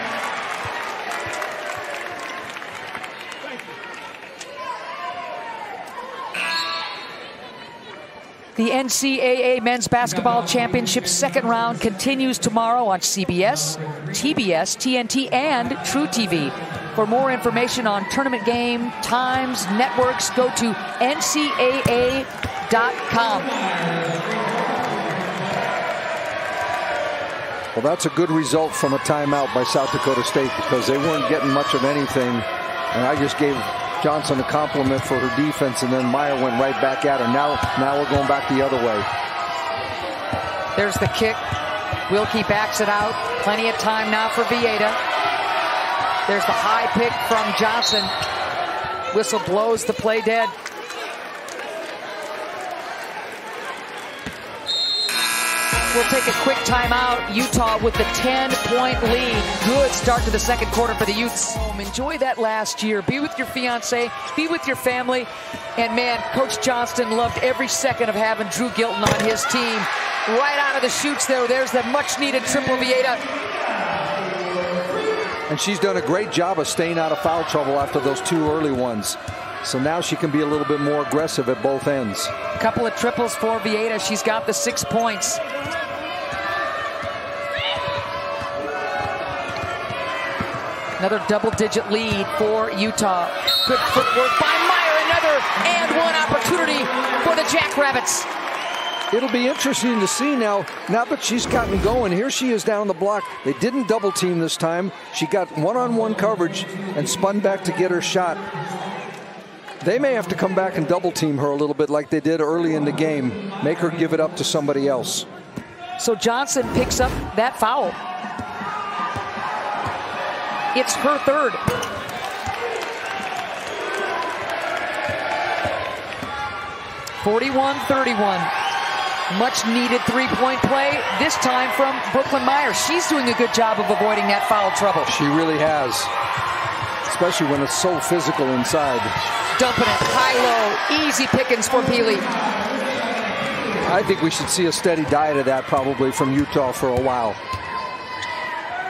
The NCAA Men's Basketball Championship second round continues tomorrow on CBS, TBS, TNT, and True TV. For more information on tournament game, times, networks, go to ncaa.com. Well, that's a good result from a timeout by South Dakota State because they weren't getting much of anything. And I just gave Johnson a compliment for her defense, and then Meyer went right back at her. Now we're going back the other way. There's the kick. Wilkie backs it out. Plenty of time now for Vieira. There's the high pick from Johnson. Whistle blows, the play dead. We'll take a quick timeout. Utah with the 10-point lead. Good start to the second quarter for the Utes. Enjoy that last year. Be with your fiance. Be with your family. And man, Coach Johnston loved every second of having Drew Gilton on his team. Right out of the chutes there. There's the much-needed triple Vieira. And she's done a great job of staying out of foul trouble after those two early ones. So now she can be a little bit more aggressive at both ends. A couple of triples for Vieira. She's got the 6 points. Another double-digit lead for Utah. Good footwork by Meyer. Another and one opportunity for the Jackrabbits. It'll be interesting to see now that she's gotten going. Here she is down the block. They didn't double team this time. She got one-on-one coverage and spun back to get her shot. They may have to come back and double team her a little bit like they did early in the game. Make her give it up to somebody else. So Johnson picks up that foul. It's her third. (41-31). Much needed three-point play, this time from Brooklyn Meyer. She's doing a good job of avoiding that foul trouble. She really has, especially when it's so physical inside. Dumping it high-low, easy pickings for Peely. I think we should see a steady diet of that probably from Utah for a while.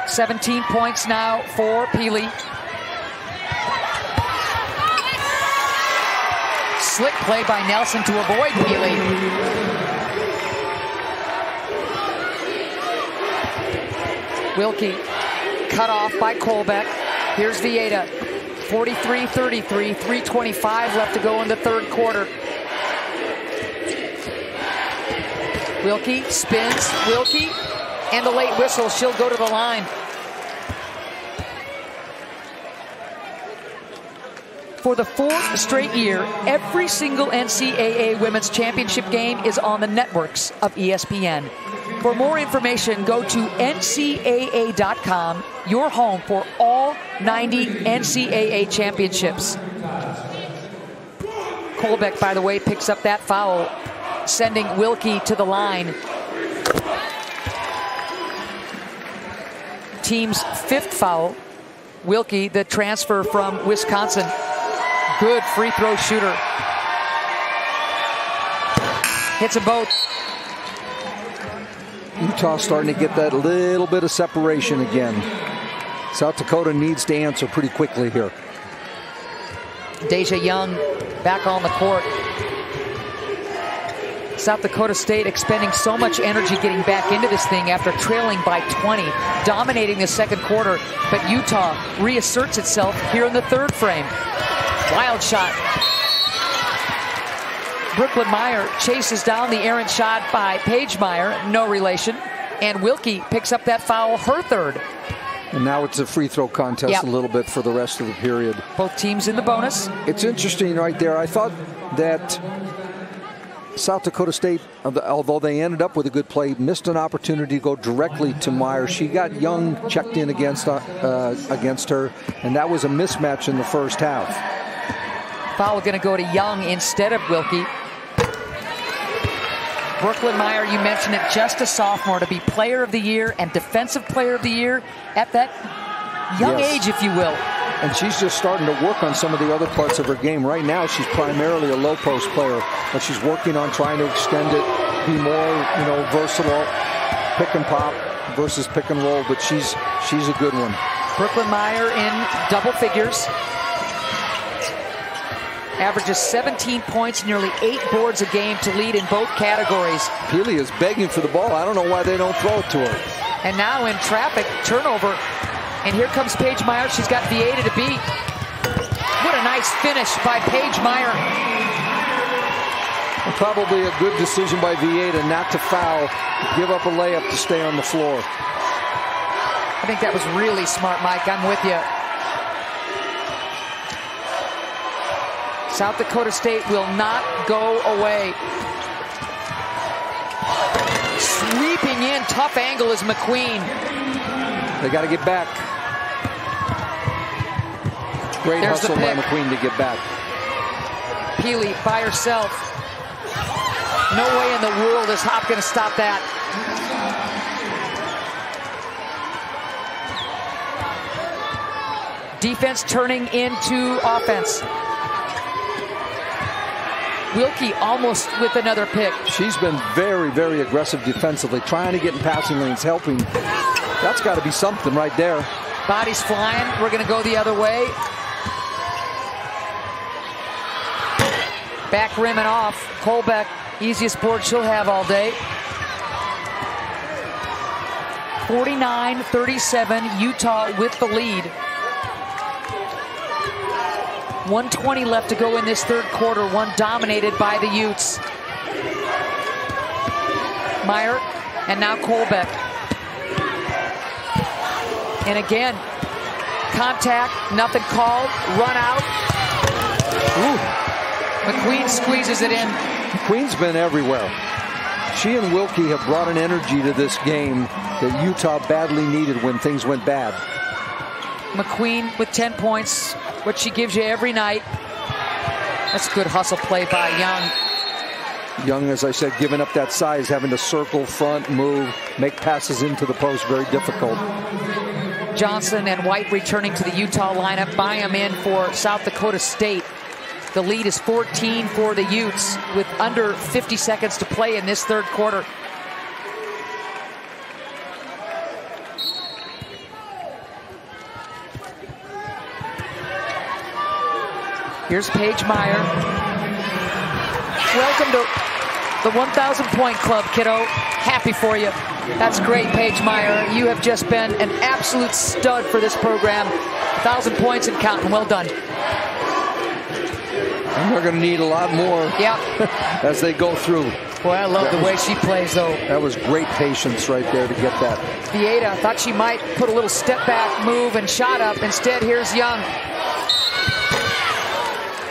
17 points now for Peely. Slick play by Nelson to avoid Peely. Wilkie cut off by Colbeck. Here's Vieira. 43-33, 3:25 left to go in the third quarter. Wilkie spins, Wilkie, and the late whistle. She'll go to the line. For the 4th straight year, every single NCAA Women's Championship game is on the networks of ESPN. For more information, go to ncaa.com, your home for all 90 NCAA championships. Kolbeck, by the way, picks up that foul, sending Wilkie to the line. Team's 5th foul. Wilkie, the transfer from Wisconsin. Good free throw shooter. Hits them both. Utah starting to get that little bit of separation again. South Dakota needs to answer pretty quickly here. Deja Young back on the court. South Dakota State expending so much energy getting back into this thing after trailing by 20, dominating the second quarter. But Utah reasserts itself here in the 3rd frame. Wild shot. Brooklyn Meyer chases down the errant shot by Paige Meyer, no relation. And Wilkie picks up that foul, her 3rd. And now it's a free throw contest a little bit for the rest of the period. Both teams in the bonus. It's interesting right there. I thought that South Dakota State, although they ended up with a good play, missed an opportunity to go directly to Meyer. She got Young checked in against her, and that was a mismatch in the first half. Foul going to go to Young instead of Wilkie. Brooklyn Meyer, you mentioned it, just a sophomore, to be Player of the Year and Defensive Player of the Year at that young age, if you will. And she's just starting to work on some of the other parts of her game. Right now, she's primarily a low post player, but she's working on trying to extend it, be more, versatile, pick and pop versus pick and roll. But she's a good one. Brooklyn Meyer in double figures. Averages 17 points, nearly 8 boards a game to lead in both categories. Healy is begging for the ball. I don't know why they don't throw it to her. And now in traffic, turnover. And here comes Paige Meyer. She's got Vieira to beat. What a nice finish by Paige Meyer. And probably a good decision by Vieira not to foul, give up a layup to stay on the floor. I think that was really smart, Mike. I'm with you. South Dakota State will not go away. Sweeping in, tough angle is McQueen. They got to get back. Great hustle by McQueen to get back. Healy by herself. No way in the world is Hop going to stop that. Defense turning into offense. Wilkie almost with another pick. She's been very, very aggressive defensively, trying to get in passing lanes, helping. That's got to be something right there. Bodies flying. We're going to go the other way. Back rim and off. Kolbeck, easiest board she'll have all day. 49-37, Utah with the lead. 1:20 left to go in this 3rd quarter. One dominated by the Utes. Meyer and now Kolbeck. And again, contact, nothing called, run out. Ooh. McQueen squeezes it in. McQueen's been everywhere. She and Wilkie have brought an energy to this game that Utah badly needed when things went bad. McQueen with 10 points, what she gives you every night. That's good hustle play by Young. Young, as I said, giving up that size, having to circle, front, move, make passes into the post, very difficult. Johnson and White returning to the Utah lineup. Byam in for South Dakota State. The lead is 14 for the Utes with under 50 seconds to play in this 3rd quarter. Here's Paige Meyer. Welcome to the 1,000 point club, kiddo. Happy for you. That's great, Paige Meyer. You have just been an absolute stud for this program. 1,000 points and counting. Well done. And they're going to need a lot more as they go through. Boy, I love the way she plays, though. That was great patience right there to get that. Vieira thought she might put a little step back move and shot up. Instead, here's Young.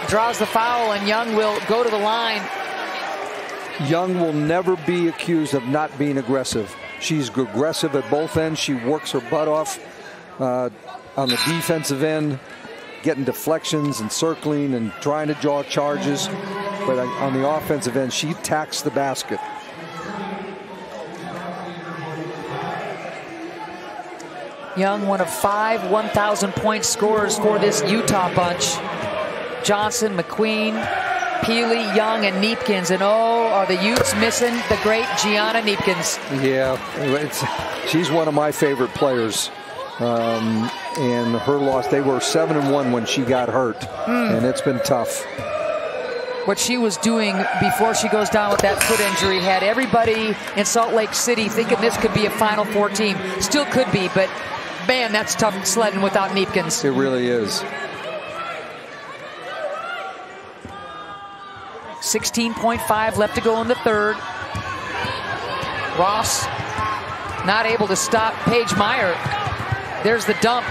draws the foul, and Young will go to the line. Young will never be accused of not being aggressive. She's aggressive at both ends. She works her butt off on the defensive end, getting deflections and circling and trying to draw charges. But on the offensive end, she attacks the basket. Young, one of 5 1,000-point scorers for this Utah bunch. Johnson, McQueen, Peely, Young, and Neepkins. And oh, are the Utes missing the great Gianna Neepkins. Yeah, she's one of my favorite players. And her loss, they were 7-1 when she got hurt. And it's been tough. What she was doing before she goes down with that foot injury had everybody in Salt Lake City thinking this could be a Final Four team. Still could be, but man, that's tough sledding without Neepkins. It really is. 16.5 left to go in the third. Ross not able to stop Paige Meyer. There's the dump.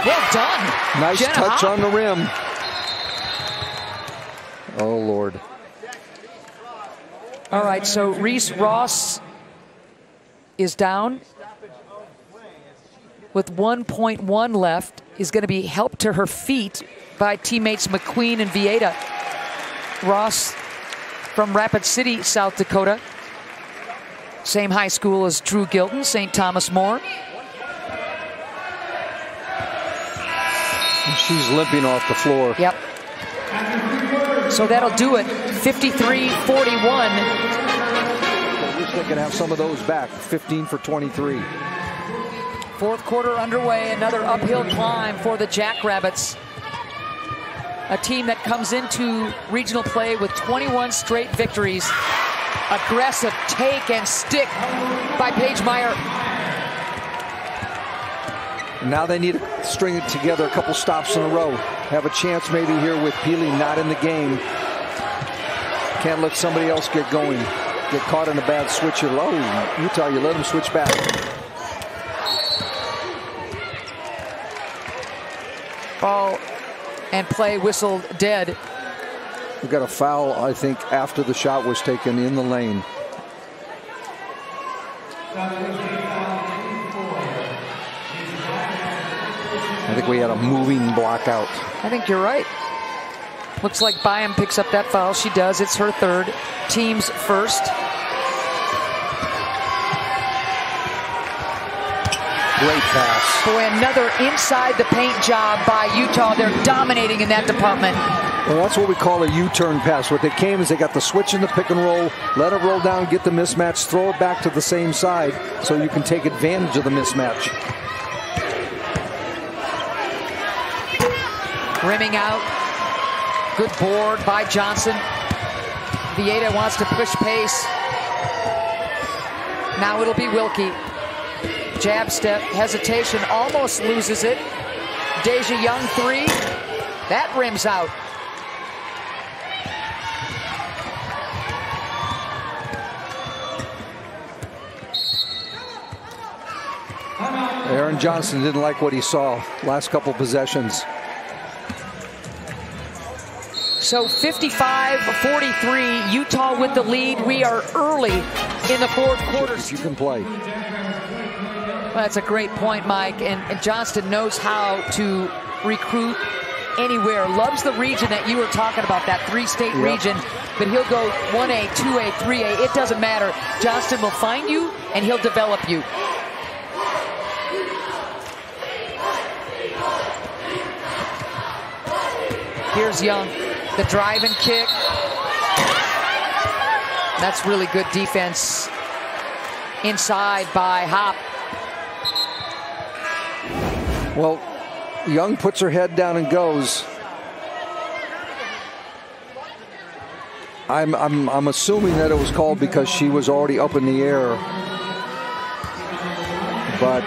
Well done. Nice Jenna touch Hop. on the rim. Oh, Lord. All right, so Reese Ross is down with 1.1 left. Is going to be helped to her feet by teammates McQueen and Vieta. Ross from Rapid City, South Dakota. Same high school as Drew Gilton, St. Thomas More. And she's limping off the floor. Yep. So that'll do it. 53-41. I wish they could have some of those back. 15 for 23. Fourth quarter underway. Another uphill climb for the Jackrabbits. A team that comes into regional play with 21 straight victories. Aggressive take and stick by Paige Meyer. Now they need to string it together, a couple stops in a row. Have a chance maybe here with Peely not in the game. Can't let somebody else get going. Get caught in a bad switch. Oh, Utah, you let them switch back. Ball and play whistled dead. We got a foul, I think, after the shot was taken in the lane. I think we had a moving block out. I think you're right. Looks like Byam picks up that foul. She does. It's her third. Team's first. Great pass. Boy, another inside the paint job by Utah. They're dominating in that department. Well, that's what we call a U-turn pass. What they came is they got the switch in the pick and roll, let it roll down, get the mismatch, throw it back to the same side so you can take advantage of the mismatch. Rimming out. Good board by Johnson. Vieta wants to push pace. Now it'll be Wilkie. Jab step, hesitation, almost loses it. Deja Young three. That rims out. Aaron Johnson didn't like what he saw last couple possessions. So 55-43, Utah with the lead. We are early in the fourth quarter. If you can play. Well, that's a great point, Mike. And Johnston knows how to recruit anywhere. Loves the region that you were talking about, that three-state region. But he'll go 1A, 2A, 3A. It doesn't matter. Johnston will find you, and he'll develop you. Here's Young. The drive and kick. That's really good defense inside by Hop. Well, Young puts her head down and goes. I'm assuming that it was called because she was already up in the air. But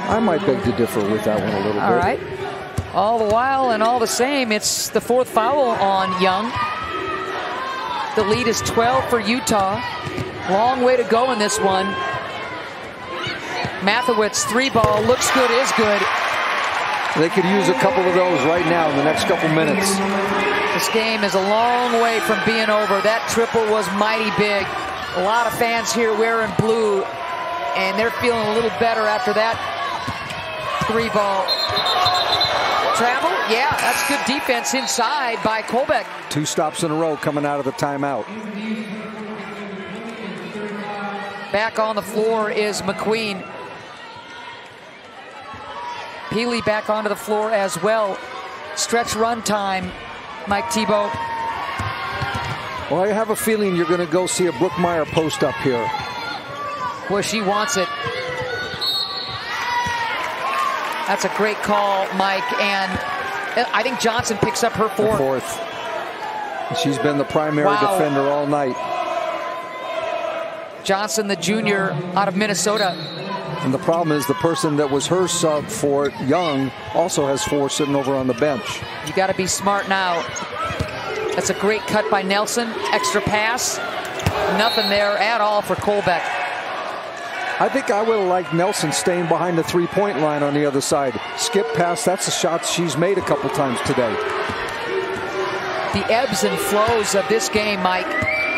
I might beg to differ with that one a little bit. All right. All the while and all the same, it's the fourth foul on Young. The lead is 12 for Utah. Long way to go in this one. Mathewitz, three ball, looks good, is good. They could use a couple of those right now in the next couple minutes. This game is a long way from being over. That triple was mighty big. A lot of fans here wearing blue, and they're feeling a little better after that 3-ball. Travel? Yeah, that's good defense inside by Colbeck. 2 stops in a row coming out of the timeout. Back on the floor is McQueen. Peely back onto the floor as well. Stretch run time, Mike Thibault. Well, I have a feeling you're going to go see a Brookmeyer post up here. Boy, she wants it. That's a great call, Mike. And I think Johnson picks up her fourth. She's been the primary defender all night. Johnson, the junior out of Minnesota. And the problem is the person that was her sub for Young also has 4 sitting over on the bench. You got to be smart now. That's a great cut by Nelson. Extra pass. Nothing there at all for Colbeck. I think I would have liked Nelson staying behind the 3-point line on the other side. Skip pass, that's a shot she's made a couple times today. The ebbs and flows of this game, Mike,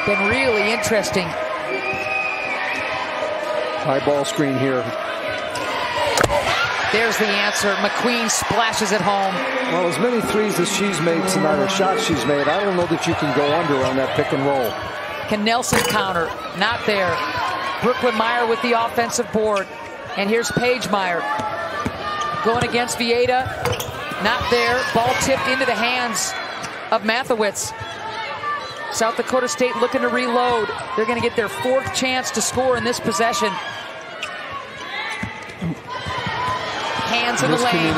been really interesting. High ball screen here. There's the answer. McQueen splashes it home. Well, as many threes as she's made tonight, or shots she's made, I don't know that you can go under on that pick and roll. Can Nelson counter? Not there. Brooklyn Meyer with the offensive board. And here's Paige Meyer. Going against Vieta. Not there. Ball tipped into the hands of Mathewitz. South Dakota State looking to reload. They're going to get their 4th chance to score in this possession. Hands in the lane.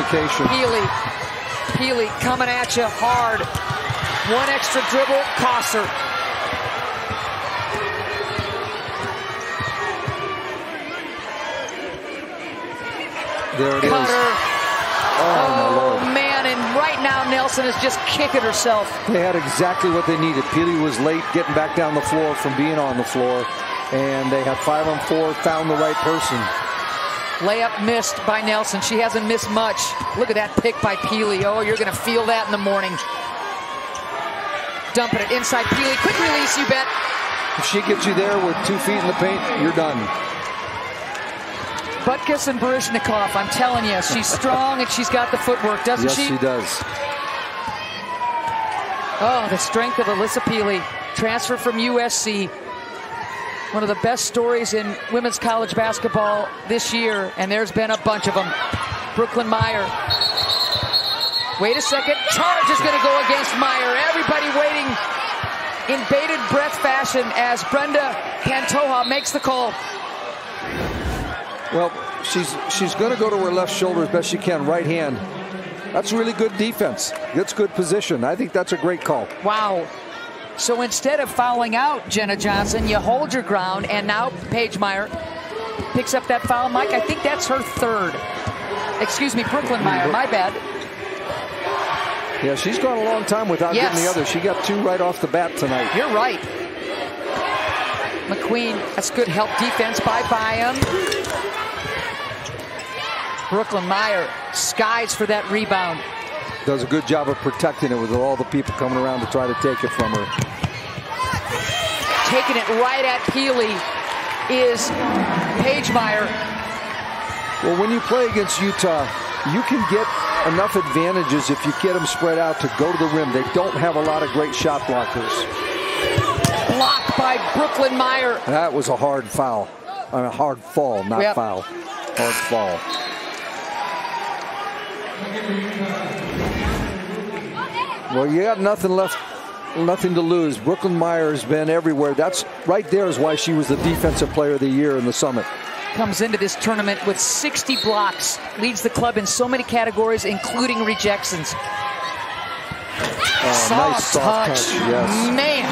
Peely coming at you hard. 1 extra dribble costs her. There it is. Oh, my Lord. Man, and right now Nelson is just kicking herself. They had exactly what they needed. Peely was late getting back down the floor from being on the floor, and they had 5 on 4, found the right person. Layup missed by Nelson. She hasn't missed much. Look at that pick by Peely. Oh, you're going to feel that in the morning. Dumping it inside Peely. Quick release, you bet. If she gets you there with 2 feet in the paint, you're done. Butkus and Baryshnikov, I'm telling you, she's strong and she's got the footwork, doesn't she? Yes, she does. Oh, the strength of Alyssa Peely. Transfer from USC. One of the best stories in women's college basketball this year, and there's been a bunch of them. Brooklyn Meyer. Wait a second. Charge is going to go against Meyer. Everybody waiting in bated breath fashion as Brenda Pantoja makes the call. Well, she's going to go to her left shoulder as best she can, right hand. That's really good defense. That's good position. I think that's a great call. Wow. So instead of fouling out Jenna Johnson, you hold your ground, and now Paige Meyer picks up that foul. Mike, I think that's her 3rd. Excuse me, Brooklyn Meyer, my bad. Yeah, she's gone a long time without getting the other. She got 2 right off the bat tonight. You're right. McQueen, that's good help defense by Byam. Brooklyn Meyer skies for that rebound. Does a good job of protecting it with all the people coming around to try to take it from her. Taking it right at Peely is Paige Meyer. Well, when you play against Utah, you can get enough advantages if you get them spread out to go to the rim. They don't have a lot of great shot blockers. Blocked by Brooklyn Meyer. That was a hard foul. A hard fall, not foul. Hard fall. Well, you got nothing left, nothing to lose. Brooklyn Meyer has been everywhere. That's right there is why she was the Defensive Player of the Year in the Summit. Comes into this tournament with 60 blocks. Leads the club in so many categories, including rejections. Nice soft touch. Yes. Man.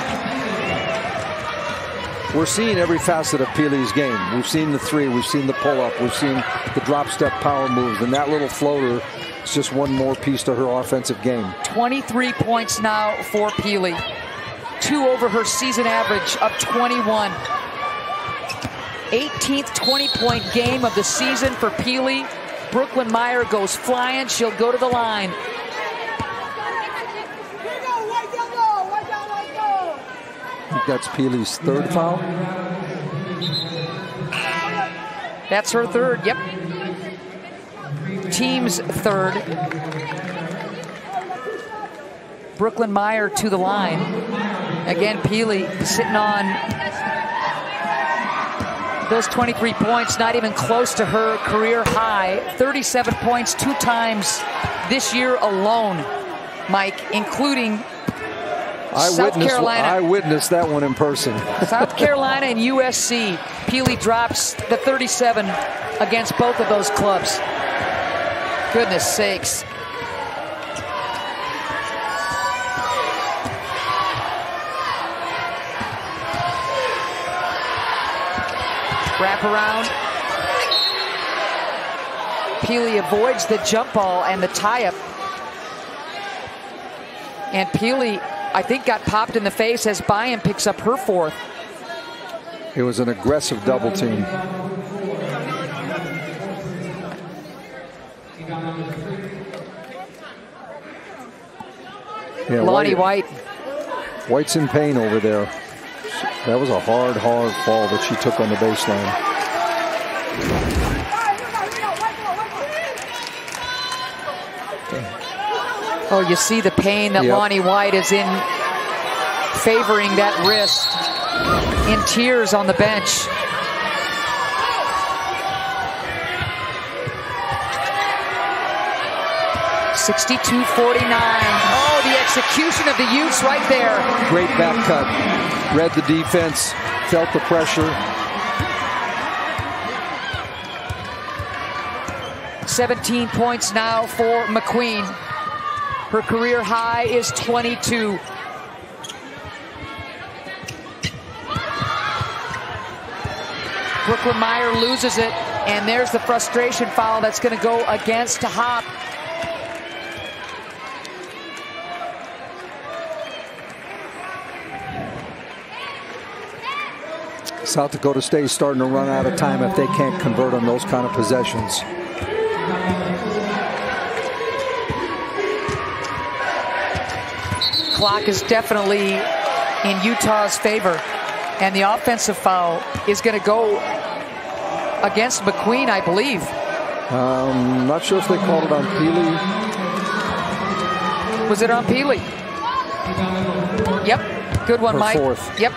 We're seeing every facet of Peely's game. We've seen the 3, we've seen the pull-up, we've seen the drop-step power moves, and that little floater is just one more piece to her offensive game. 23 points now for Peely. 2 over her season average of 21. 18th 20-point game of the season for Peely. Brooklyn Meyer goes flying. She'll go to the line. I think that's Peely's third foul. That's her third, yep. Team's third. Brooklyn Meyer to the line. Again, Peely sitting on those 23 points, not even close to her career high. 37 points 2 times this year alone, Mike, including South Carolina. I witnessed that one in person. South Carolina and USC. Peely drops the 37 against both of those clubs. Goodness sakes. Wrap around. Peely avoids the jump ball and the tie-up. And Peely, I think, got popped in the face as Byam picks up her fourth. It was an aggressive double team. Yeah, Lonnie White. White's in pain over there. That was a hard fall that she took on the baseline. Oh, you see the pain that Lonnie White is in, favoring that wrist, in tears on the bench. (62-49). Oh, the execution of the Utes right there. Great back cut. Read the defense, felt the pressure. 17 points now for McQueen. Her career high is 22. Brooklyn Meyer loses it, and there's the frustration foul that's going to go against Hop. South Dakota State is starting to run out of time if they can't convert on those kind of possessions. Clock is definitely in Utah's favor, and the offensive foul is going to go against McQueen, I believe. Not sure if they called it on Peely. Was it on Peely? Yep. Good one, Mike. Fourth. Yep.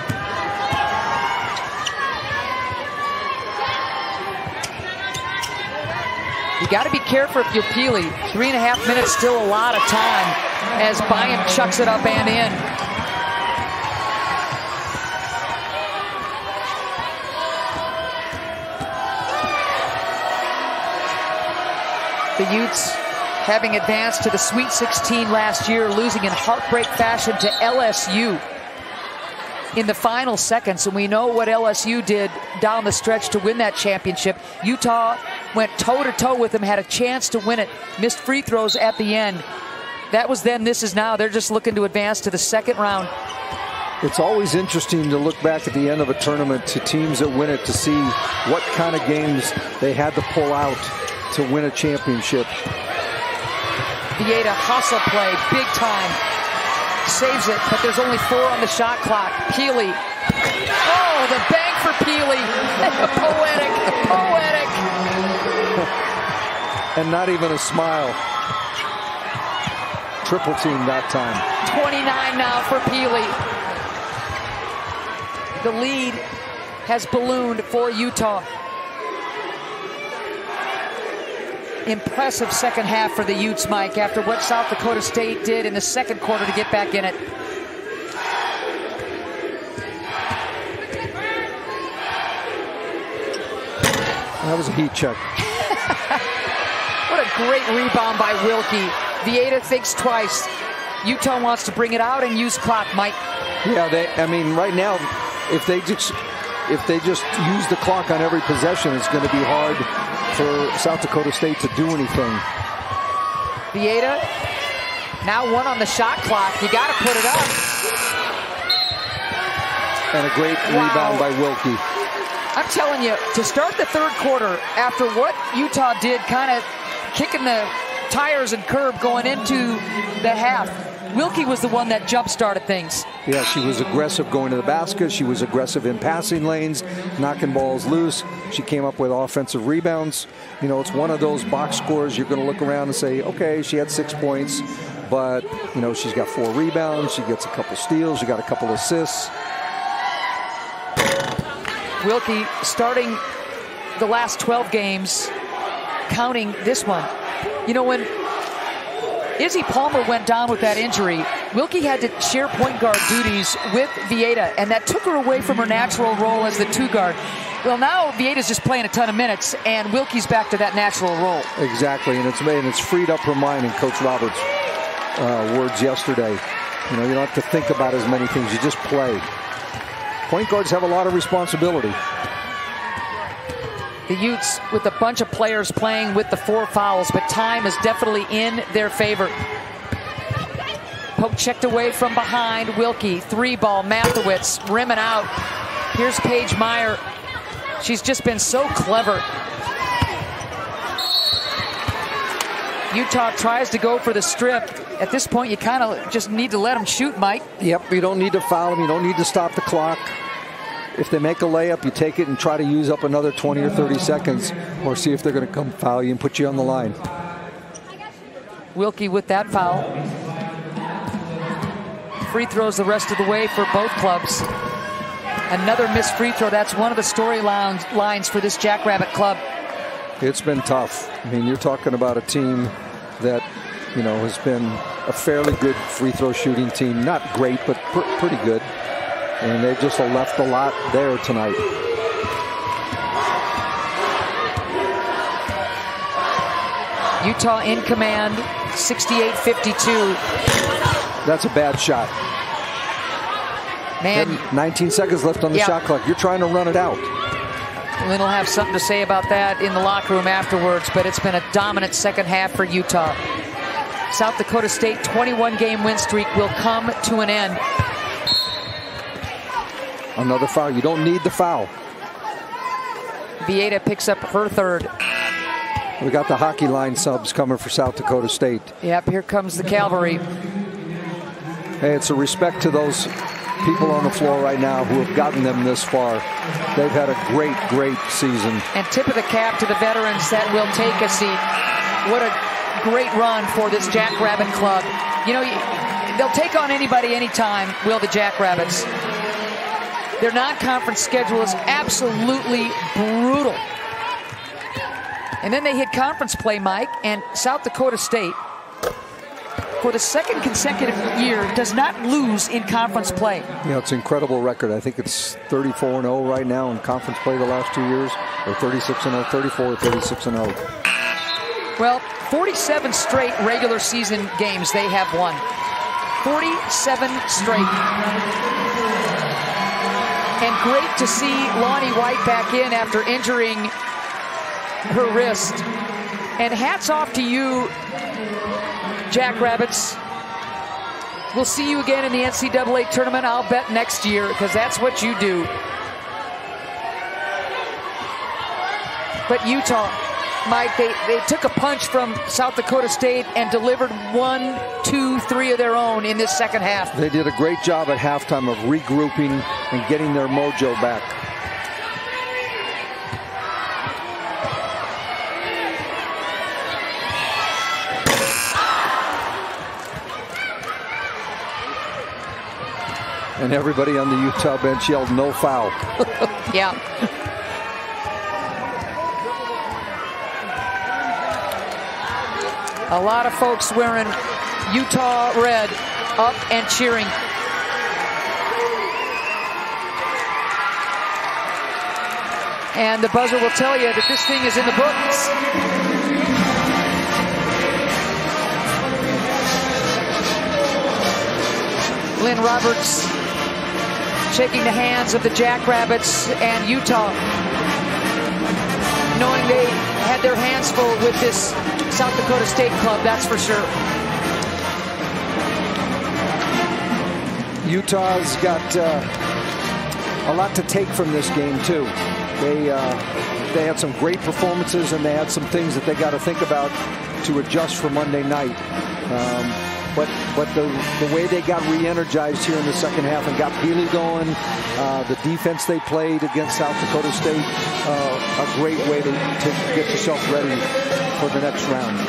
You got to be careful if you're Peely. 3.5 minutes, still a lot of time as Byam chucks it up and in. The Utes, having advanced to the Sweet 16 last year, losing in heartbreak fashion to LSU in the final seconds, and we know what LSU did down the stretch to win that championship. Utah went toe-to-toe with them, had a chance to win it, missed free throws at the end. That was then, this is now. They're just looking to advance to the second round. It's always interesting to look back at the end of a tournament to teams that win it to see what kind of games they had to pull out to win a championship. Vieta hustle play, big time. Saves it, but there's only 4 on the shot clock. Peely. Oh, the bank for Peely. Poetic, poetic. And not even a smile. Triple team that time. 29 now for Peely. The lead has ballooned for Utah. Impressive second half for the Utes, Mike, after what South Dakota State did in the second quarter to get back in it. That was a heat check. What a great rebound by Wilkie. Vieta thinks twice. Utah wants to bring it out and use clock, Mike. Yeah, I mean, right now, if they just use the clock on every possession, it's going to be hard for South Dakota State to do anything. Vieta, now 1 on the shot clock. You got to put it up. And a great rebound by Wilkie. I'm telling you, to start the third quarter, after what Utah did kind of kicking the tires and curb going into the half. Wilkie was the one that jump-started things. Yeah, she was aggressive going to the basket. She was aggressive in passing lanes, knocking balls loose. She came up with offensive rebounds. You know, it's one of those box scores you're going to look around and say, okay, she had 6 points, but, you know, she's got 4 rebounds. She gets a couple steals. She got a couple assists. Wilkie starting the last 12 games, counting this one. You know, when Izzy Palmer went down with that injury, Wilkie had to share point guard duties with Vieta, and that took her away from her natural role as the 2 guard. Well, now Vieta's just playing a ton of minutes, and Wilkie's back to that natural role. Exactly, and it's freed up her mind in Coach Roberts' words yesterday. You know, you don't have to think about as many things. You just play. Point guards have a lot of responsibility. The Utes with a bunch of players playing with the 4 fouls, but time is definitely in their favor. Poke checked away from behind. Wilkie, 3-ball, Mathewitz, rimming out. Here's Paige Meyer. She's just been so clever. Utah tries to go for the strip. At this point, you kind of just need to let them shoot, Mike. Yep, you don't need to foul them. You don't need to stop the clock. If they make a layup, you take it and try to use up another 20 or 30 seconds, or see if they're going to come foul you and put you on the line. Wilkie with that foul. Free throws the rest of the way for both clubs. Another missed free throw. That's one of the storylines for this Jackrabbit club. It's been tough. I mean, you're talking about a team that, you know, has been a fairly good free throw shooting team. Not great, but pretty good. And they've just left a lot there tonight. Utah in command, 68-52. That's a bad shot. Man, 19 seconds left on the shot clock. You're trying to run it out. Lynn will have something to say about that in the locker room afterwards, but it's been a dominant second half for Utah. South Dakota State 21-game win streak will come to an end. Another foul. You don't need the foul. Vieta picks up her 3rd. We got the hockey line subs coming for South Dakota State. Yep, here comes the cavalry. Hey, it's a respect to those people on the floor right now who have gotten them this far. They've had a great, great season. And tip of the cap to the veterans that will take a seat. What a great run for this Jackrabbit club. You know, they'll take on anybody anytime, will the Jackrabbits. Their non-conference schedule is absolutely brutal. And then they hit conference play, Mike, and South Dakota State, for the 2nd consecutive year, does not lose in conference play. Yeah, it's an incredible record. I think it's 34-0 right now in conference play the last 2 years, or 36-0, 34 or 36-0. Well, 47 straight regular season games they have won. 47 straight. And great to see Lonnie White back in after injuring her wrist. And hats off to you, Jackrabbits. We'll see you again in the NCAA tournament, I'll bet, next year, because that's what you do. But Utah, Mike, they took a punch from South Dakota State and delivered 1, 2, 3 of their own in this second half. They did a great job at halftime of regrouping and getting their mojo back. And everybody on the Utah bench yelled no foul. Yeah. A lot of folks wearing Utah red, up and cheering. And the buzzer will tell you that this thing is in the books. Lynn Roberts shaking the hands of the Jackrabbits and Utah, knowing they had their hands full with this South Dakota State club, that's for sure. Utah's got a lot to take from this game too. They had some great performances, and they had some things that they got to think about to adjust for Monday night. But the way they got re-energized here in the second half and got Healy going, the defense they played against South Dakota State, a great way to get yourself ready for the next round.